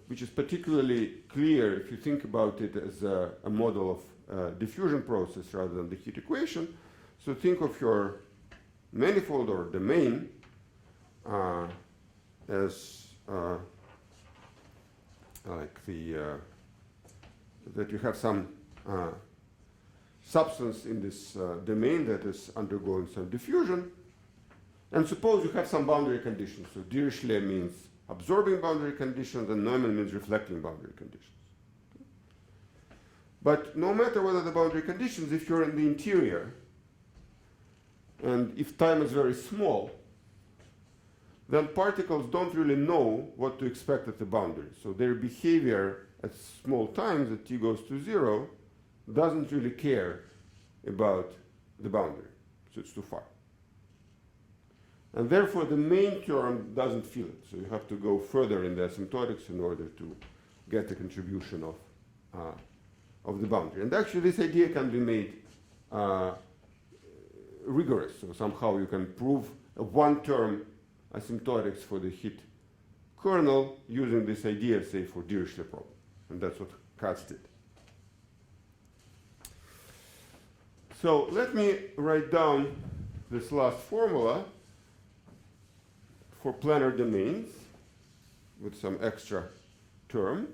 which is particularly clear if you think about it as a model of diffusion process rather than the heat equation. So think of your manifold or domain as like that you have some substance in this domain that is undergoing some diffusion. And suppose you have some boundary conditions. So Dirichlet means absorbing boundary conditions, and Neumann means reflecting boundary conditions. But no matter what are the boundary conditions, if you're in the interior, and if time is very small, then particles don't really know what to expect at the boundary. So their behavior at small times, at t goes to 0, doesn't really care about the boundary. So it's too far. And therefore, the main term doesn't fill it. So you have to go further in the asymptotics in order to get the contribution of the boundary. And actually, this idea can be made rigorous. So somehow you can prove a one-term asymptotics for the heat kernel using this idea, say, for Dirichlet problem. And that's what Katz did. So let me write down this last formula for planar domains with some extra term.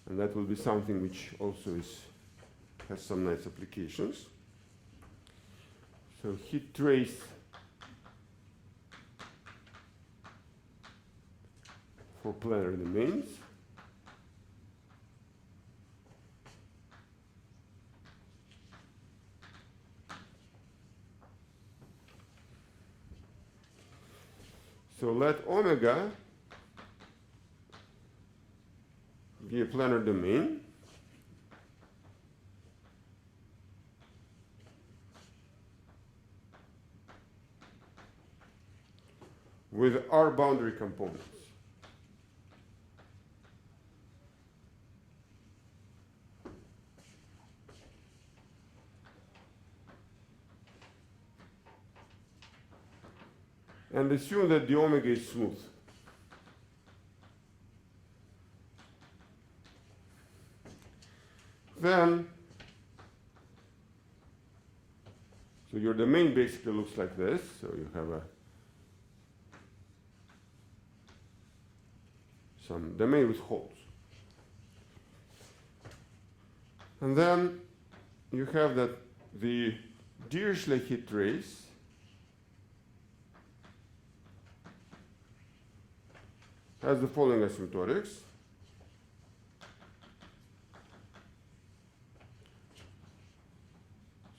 And that will be something which also has some nice applications. So heat trace for planar domains. So let omega be a planar domain. with R boundary components. And assume that the omega is smooth. Then, so your domain basically looks like this. So you have some domain with holes. And then you have that the Dirichlet heat trace has the following asymptotics.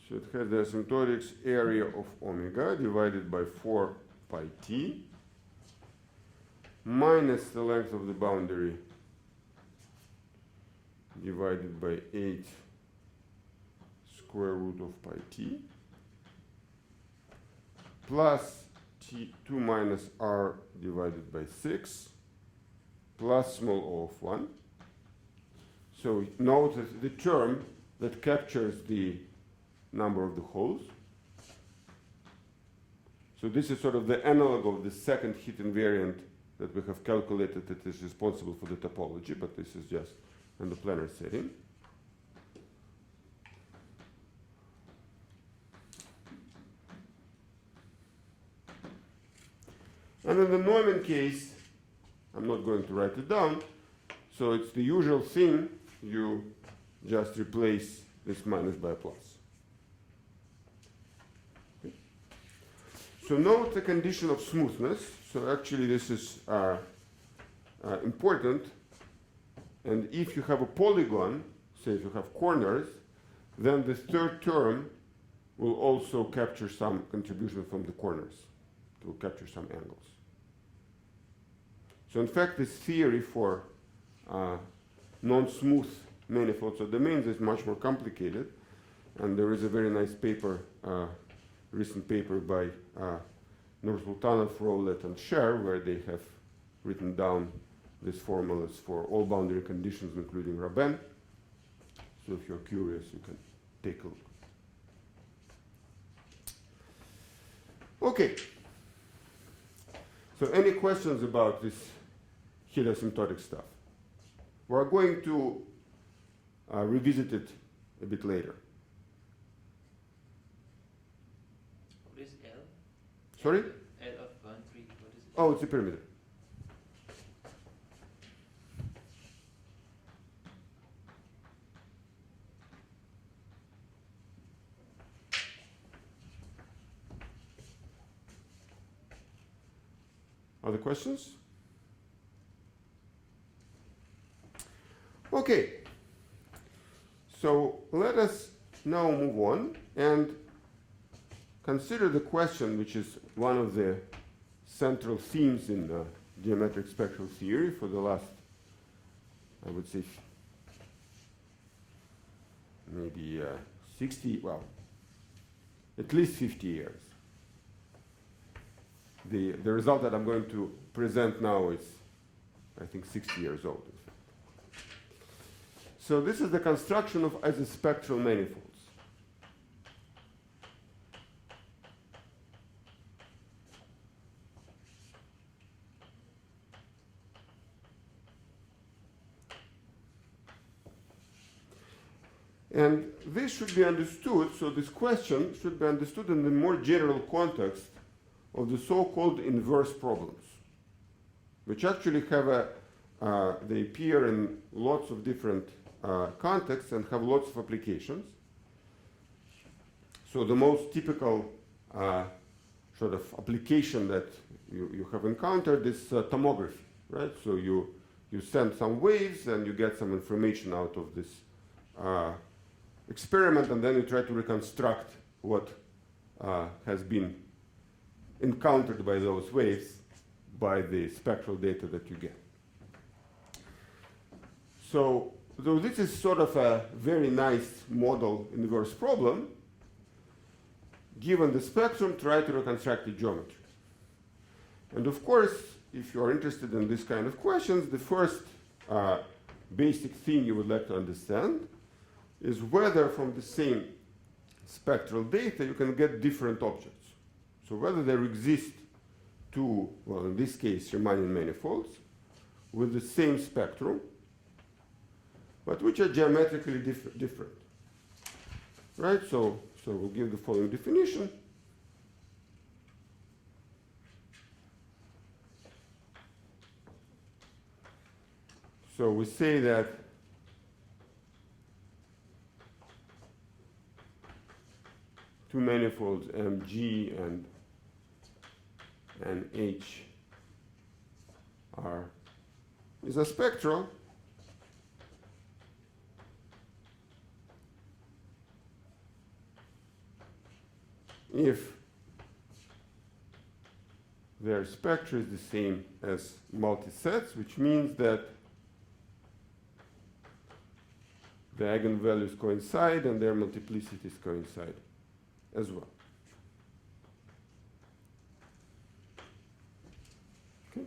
So it has the asymptotics area of omega divided by 4 pi t minus the length of the boundary divided by 8 square root of pi t plus t2 minus r divided by 6 plus small o of 1. So note that the term that captures the number of the holes. So this is sort of the analog of the second heat invariant that we have calculated that is responsible for the topology, but this is just in the planar setting. And in the Neumann case, I'm not going to write it down, so it's the usual thing, you just replace this minus by a plus. Okay. So note the condition of smoothness. So actually this is important, and if you have a polygon, say if you have corners, then the third term will also capture some contribution from the corners. It will capture some angles. So in fact, this theory for non-smooth manifolds of domains is much more complicated. And there is a very nice paper, recent paper by Nursultanov, Rowlett, and Scher, where they have written down these formulas for all boundary conditions, including Rabin. So if you're curious, you can take a look. Okay. So any questions about this heat asymptotic stuff? We're going to revisit it a bit later. What is L? Sorry? L of 1, 3, what is it? Oh, it's a perimeter. Other questions? Okay. So let us now move on and consider the question, which is one of the central themes in geometric spectral theory for the last, I would say, maybe 60, well, at least 50 years. The result that I'm going to present now is, I think, 60 years old. So this is the construction of isospectral manifolds. And this should be understood, so this question should be understood in the more general context of the so-called inverse problems, which actually have they appear in lots of different contexts and have lots of applications. So the most typical sort of application that you have encountered is tomography, right? So you send some waves and you get some information out of this experiment, and then you try to reconstruct what has been encountered by those waves by the spectral data that you get. So this is sort of a very nice model inverse problem. Given the spectrum, try to reconstruct the geometry. And of course, if you are interested in this kind of questions, the first basic thing you would like to understand is whether from the same spectral data you can get different objects. So whether there exist two, well, in this case, Riemannian manifolds with the same spectrum, but which are geometrically different. Right? So we'll give the following definition. So we say that two manifolds MG and H is a spectral if their spectra is the same as multisets, which means that the eigenvalues coincide and their multiplicities coincide as well. Okay.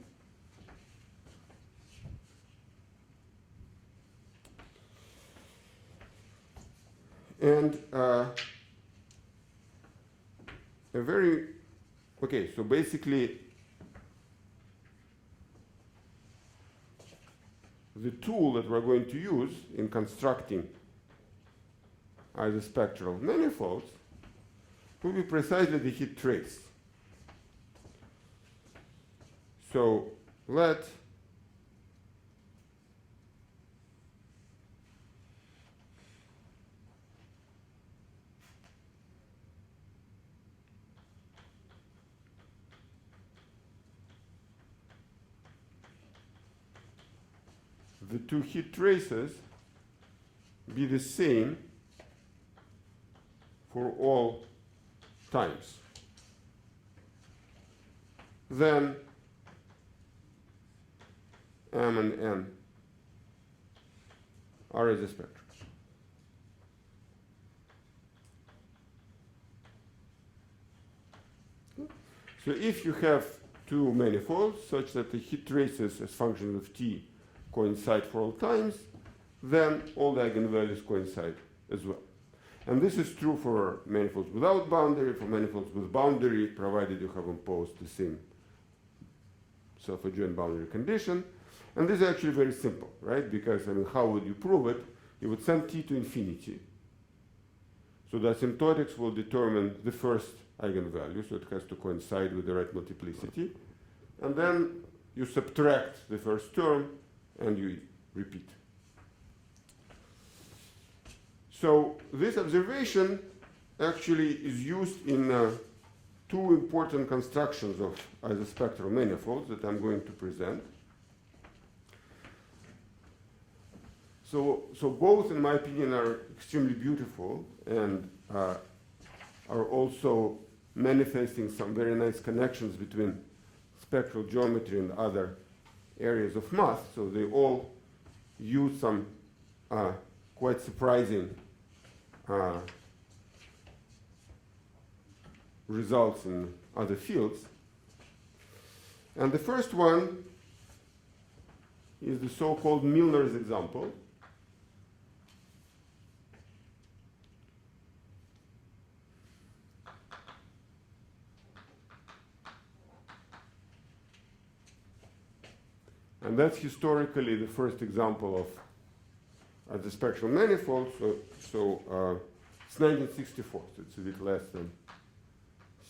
And so basically the tool that we're going to use in constructing isospectral manifolds will be precisely the heat trace. So let the two heat traces be the same for all times. Then M and N are isospectral. So if you have two manifolds such that the heat traces as functions of T coincide for all times, then all the eigenvalues coincide as well. And this is true for manifolds without boundary, for manifolds with boundary, provided you have imposed the same self-adjoint boundary condition. And this is actually very simple, right? Because, how would you prove it? You would send T to infinity. So the asymptotics will determine the first eigenvalue, so it has to coincide with the right multiplicity. And then you subtract the first term and you repeat. So this observation actually is used in two important constructions of isospectral manifolds that I'm going to present. So both, in my opinion, are extremely beautiful and are also manifesting some very nice connections between spectral geometry and other areas of math. So they all use some quite surprising results in other fields. And the first one is the so-called Milner's example. And that's historically the first example of the spectral manifold. So it's 1964, so it's a bit less than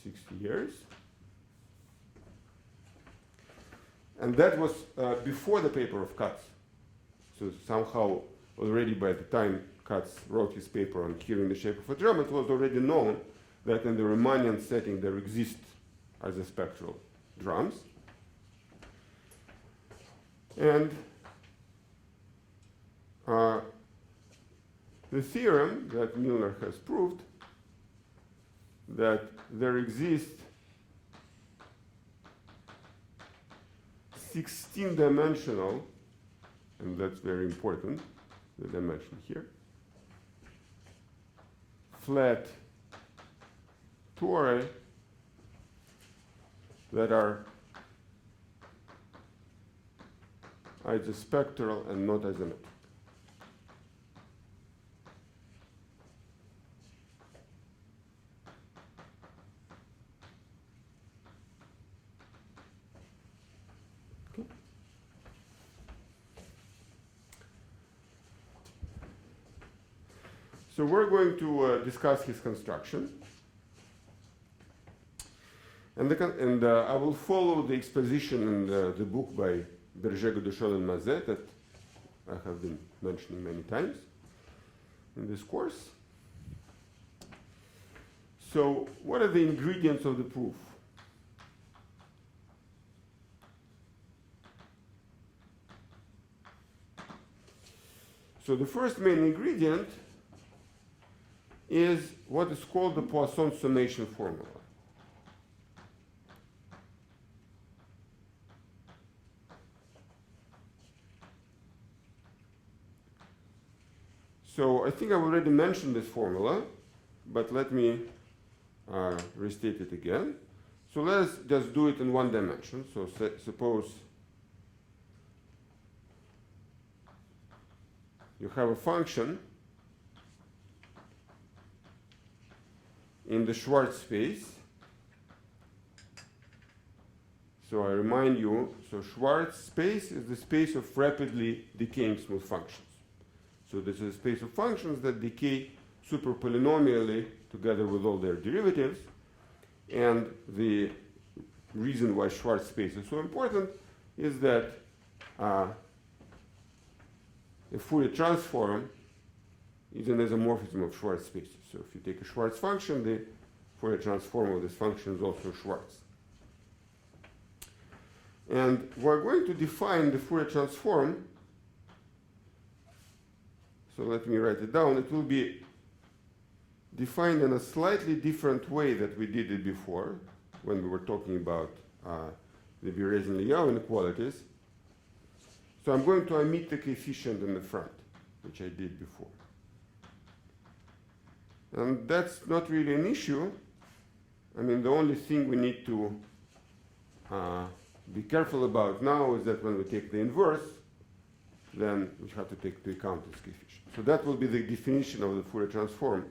60 years. And that was before the paper of Katz. So somehow already by the time Katz wrote his paper on Here in the Shape of a Drum, it was already known that in the Riemannian setting there exist isospectral drums. And the theorem that Milner has proved that there exist 16-dimensional, and that's very important, the dimension here, flat tori that are either spectral and not isometric. Okay. So we're going to discuss his construction. And I will follow the exposition in the book by Berger, Godechon, and Mazet that I have been mentioning many times in this course. So what are the ingredients of the proof? So the first main ingredient is what is called the Poisson summation formula. So I think I already mentioned this formula, but let me restate it again. So let's just do it in one dimension. So suppose you have a function in the Schwarz space. So I remind you, so Schwarz space is the space of rapidly decaying smooth functions. So this is a space of functions that decay superpolynomially together with all their derivatives. And the reason why Schwarz space is so important is that a Fourier transform is an isomorphism of Schwarz spaces. So if you take a Schwarz function, the Fourier transform of this function is also Schwarz. And we're going to define the Fourier transform. So let me write it down. It will be defined in a slightly different way that we did it before when we were talking about the Beeresen-Liao inequalities. So I'm going to omit the coefficient in the front, which I did before. And that's not really an issue. I mean, the only thing we need to be careful about now is that when we take the inverse, then we have to take into account this coefficient. So that will be the definition of the Fourier transform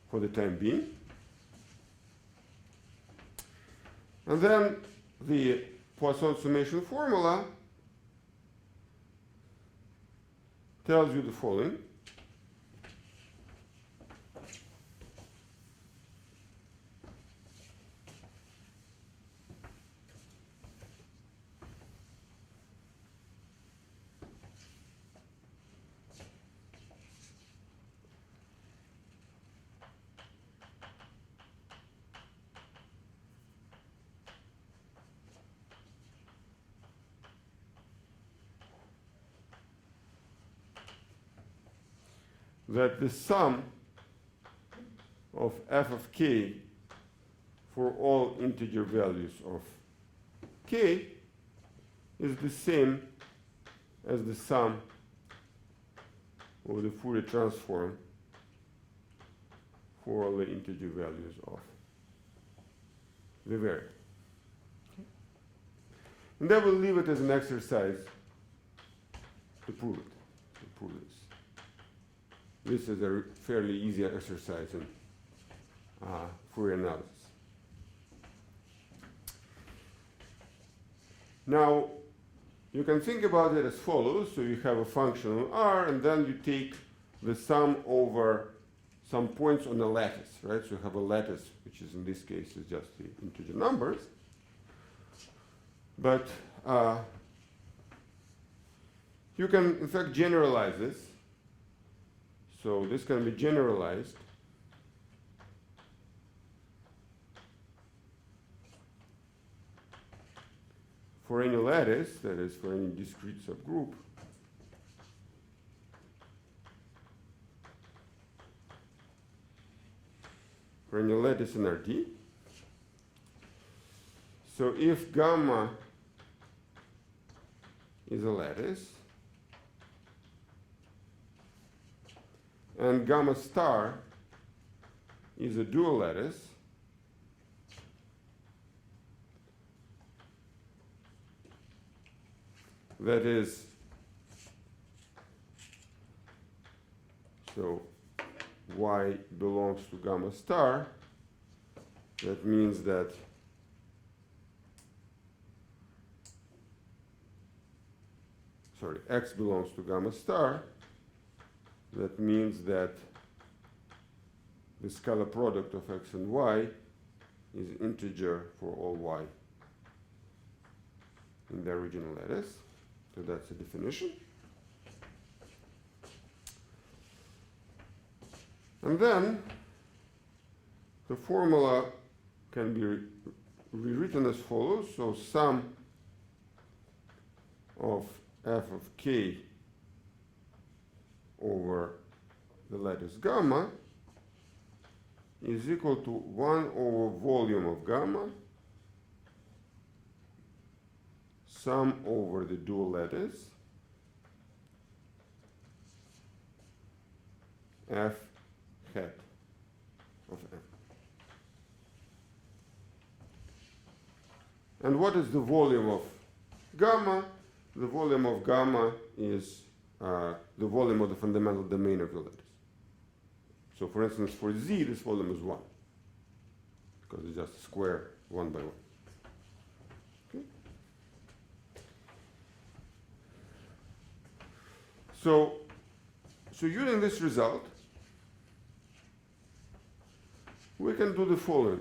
for the time being. And then the Poisson summation formula tells you the following. That the sum of f of k for all integer values of k is the same as the sum of the Fourier transform for all the integer values of the variable. And I will leave it as an exercise to prove it, this. This is a fairly easy exercise in Fourier analysis. Now, you can think about it as follows. So you have a function on R, and then you take the sum over some points on the lattice, right? So you have a lattice, which is in this case is just the integer numbers. But you can, in fact, generalize this. So this can be generalized for any lattice, that is, for any discrete subgroup. For any lattice in RD. So if gamma is a lattice, and gamma star is a dual lattice, that is, so y belongs to gamma star, that means that x belongs to gamma star, that means that the scalar product of x and y is integer for all y in the original lattice. So that's the definition. And then the formula can be rewritten as follows. So sum of f of k over the lattice gamma is equal to 1 over volume of gamma sum over the dual lattice f hat of m. And what is the volume of gamma? The volume of gamma is the volume of the fundamental domain of the lattice. So for instance, for z, this volume is 1, because it's just square 1 by 1. Okay. So using this result, we can do the following.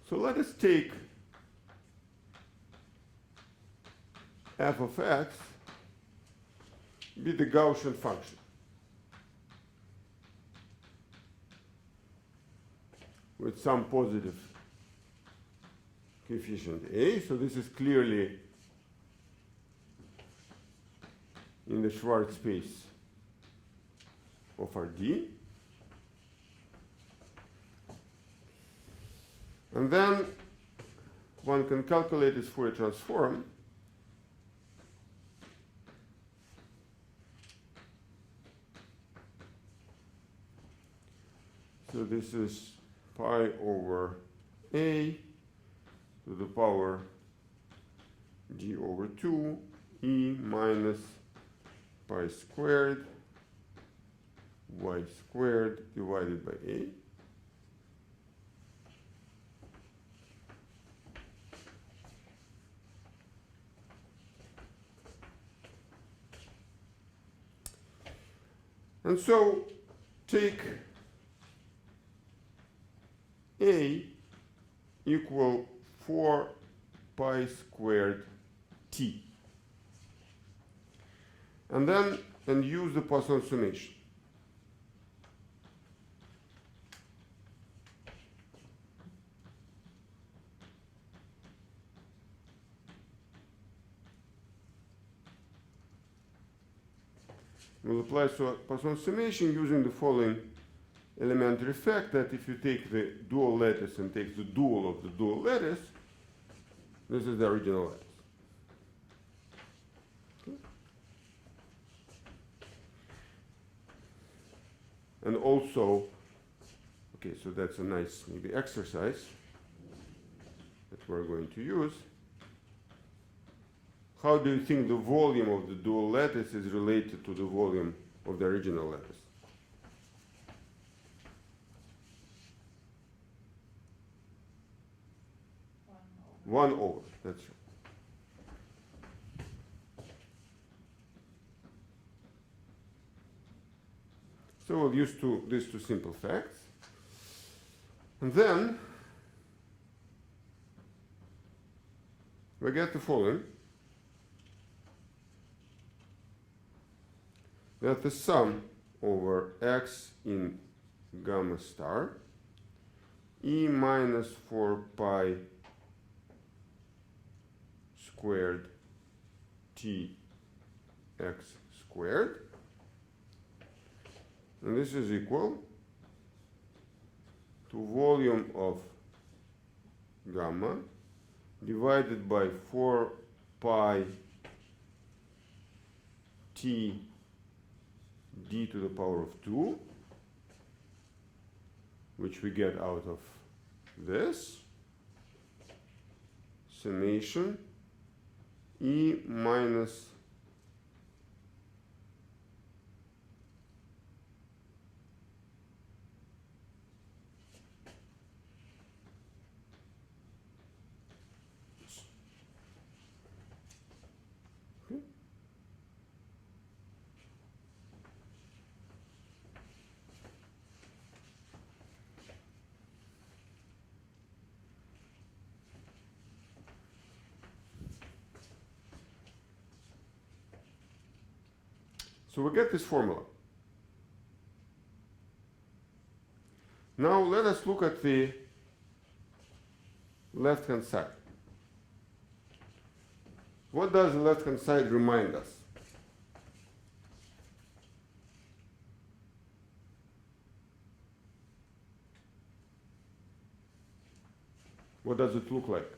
So let us take f of x be the Gaussian function with some positive coefficient a. So this is clearly in the Schwarz space of Rd. And then one can calculate its Fourier transform. So this is pi over a to the power g over 2 e minus pi squared y squared divided by a. And so take a equal 4 pi squared t. And then use the Poisson summation. We'll apply Poisson summation using the following elementary fact, that if you take the dual lattice and take the dual of the dual lattice, this is the original lattice. Okay. And also, okay, so that's a nice maybe exercise that we're going to use. How do you think the volume of the dual lattice is related to the volume of the original lattice? One over, that's right. So we'll use these two simple facts. And then we get the following. That the sum over x in gamma star e minus 4 pi squared t x squared, and this is equal to volume of gamma divided by 4 pi t d to the power of 2, which we get out of this summation e minus so we get this formula. Now let us look at the left-hand side. What does the left-hand side remind us? What does it look like?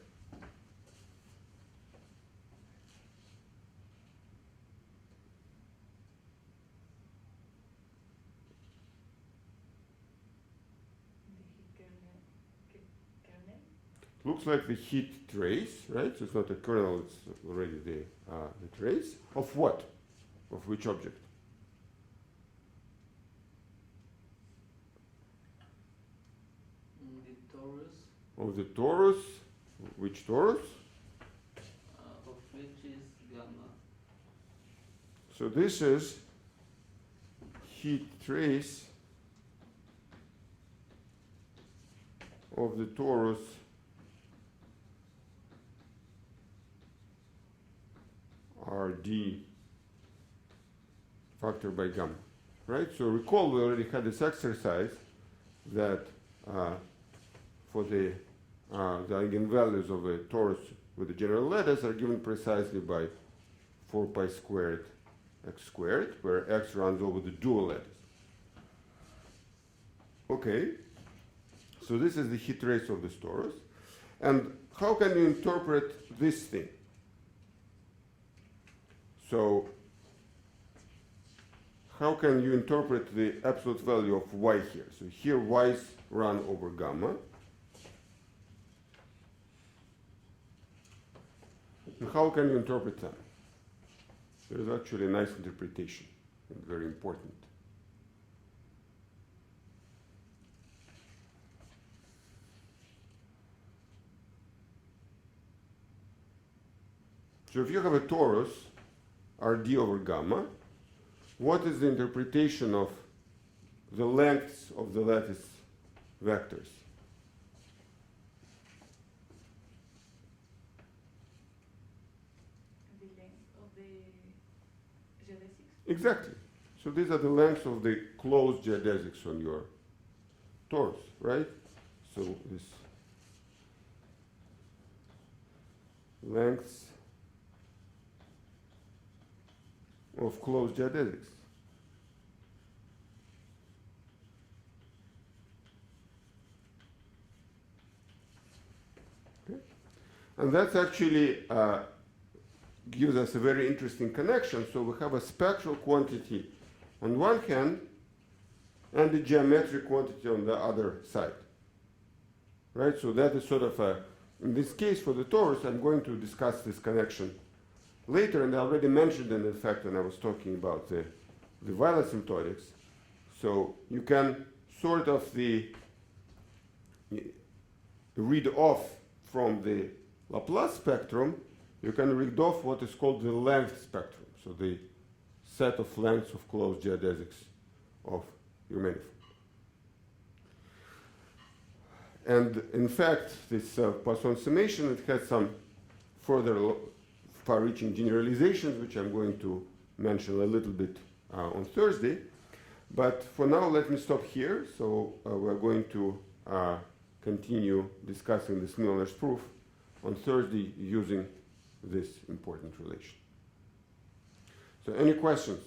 Looks like the heat trace, right? So it's not a kernel, it's already the trace. Of what? Of which object? The torus, Of the torus. Which torus? of which is gamma. So this is heat trace of the torus RD factored by gamma, right? So recall we already had this exercise that for the eigenvalues of a torus with the general lattice are given precisely by 4 pi squared x squared, where x runs over the dual lattice. Okay, so this is the heat trace of this torus. And how can you interpret this thing? So how can you interpret the absolute value of y here? So here y's run over gamma. And how can you interpret them? There is actually a nice interpretation, and very important. So if you have a torus, RD over gamma, what is the interpretation of the lengths of the lattice vectors? The length of the geodesics. Exactly. So these are the lengths of the closed geodesics on your torus, right? So this lengths of closed geodesics. Okay. And that's actually gives us a very interesting connection. So we have a spectral quantity on one hand and a geometric quantity on the other side. Right? So that is sort of a, in this case for the torus, I'm going to discuss this connection later, and I already mentioned it in fact when I was talking about the Weyl asymptotics. So you can sort of read off from the Laplace spectrum, you can read off what is called the length spectrum. So the set of lengths of closed geodesics of your manifold. And in fact, this Poisson summation, it has some further far-reaching generalizations, which I'm going to mention a little bit on Thursday. But for now, let me stop here. So we're going to continue discussing this Milner's proof on Thursday using this important relation. So any questions?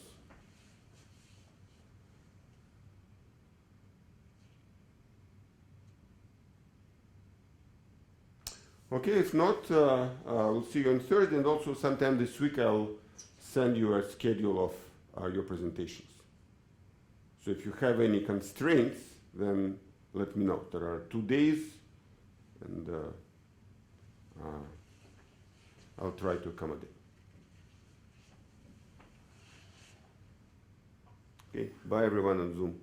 Okay, if not, we'll see you on Thursday, and also sometime this week I'll send you a schedule of your presentations. So if you have any constraints, then let me know. There are 2 days, and I'll try to accommodate. Okay, bye everyone on Zoom.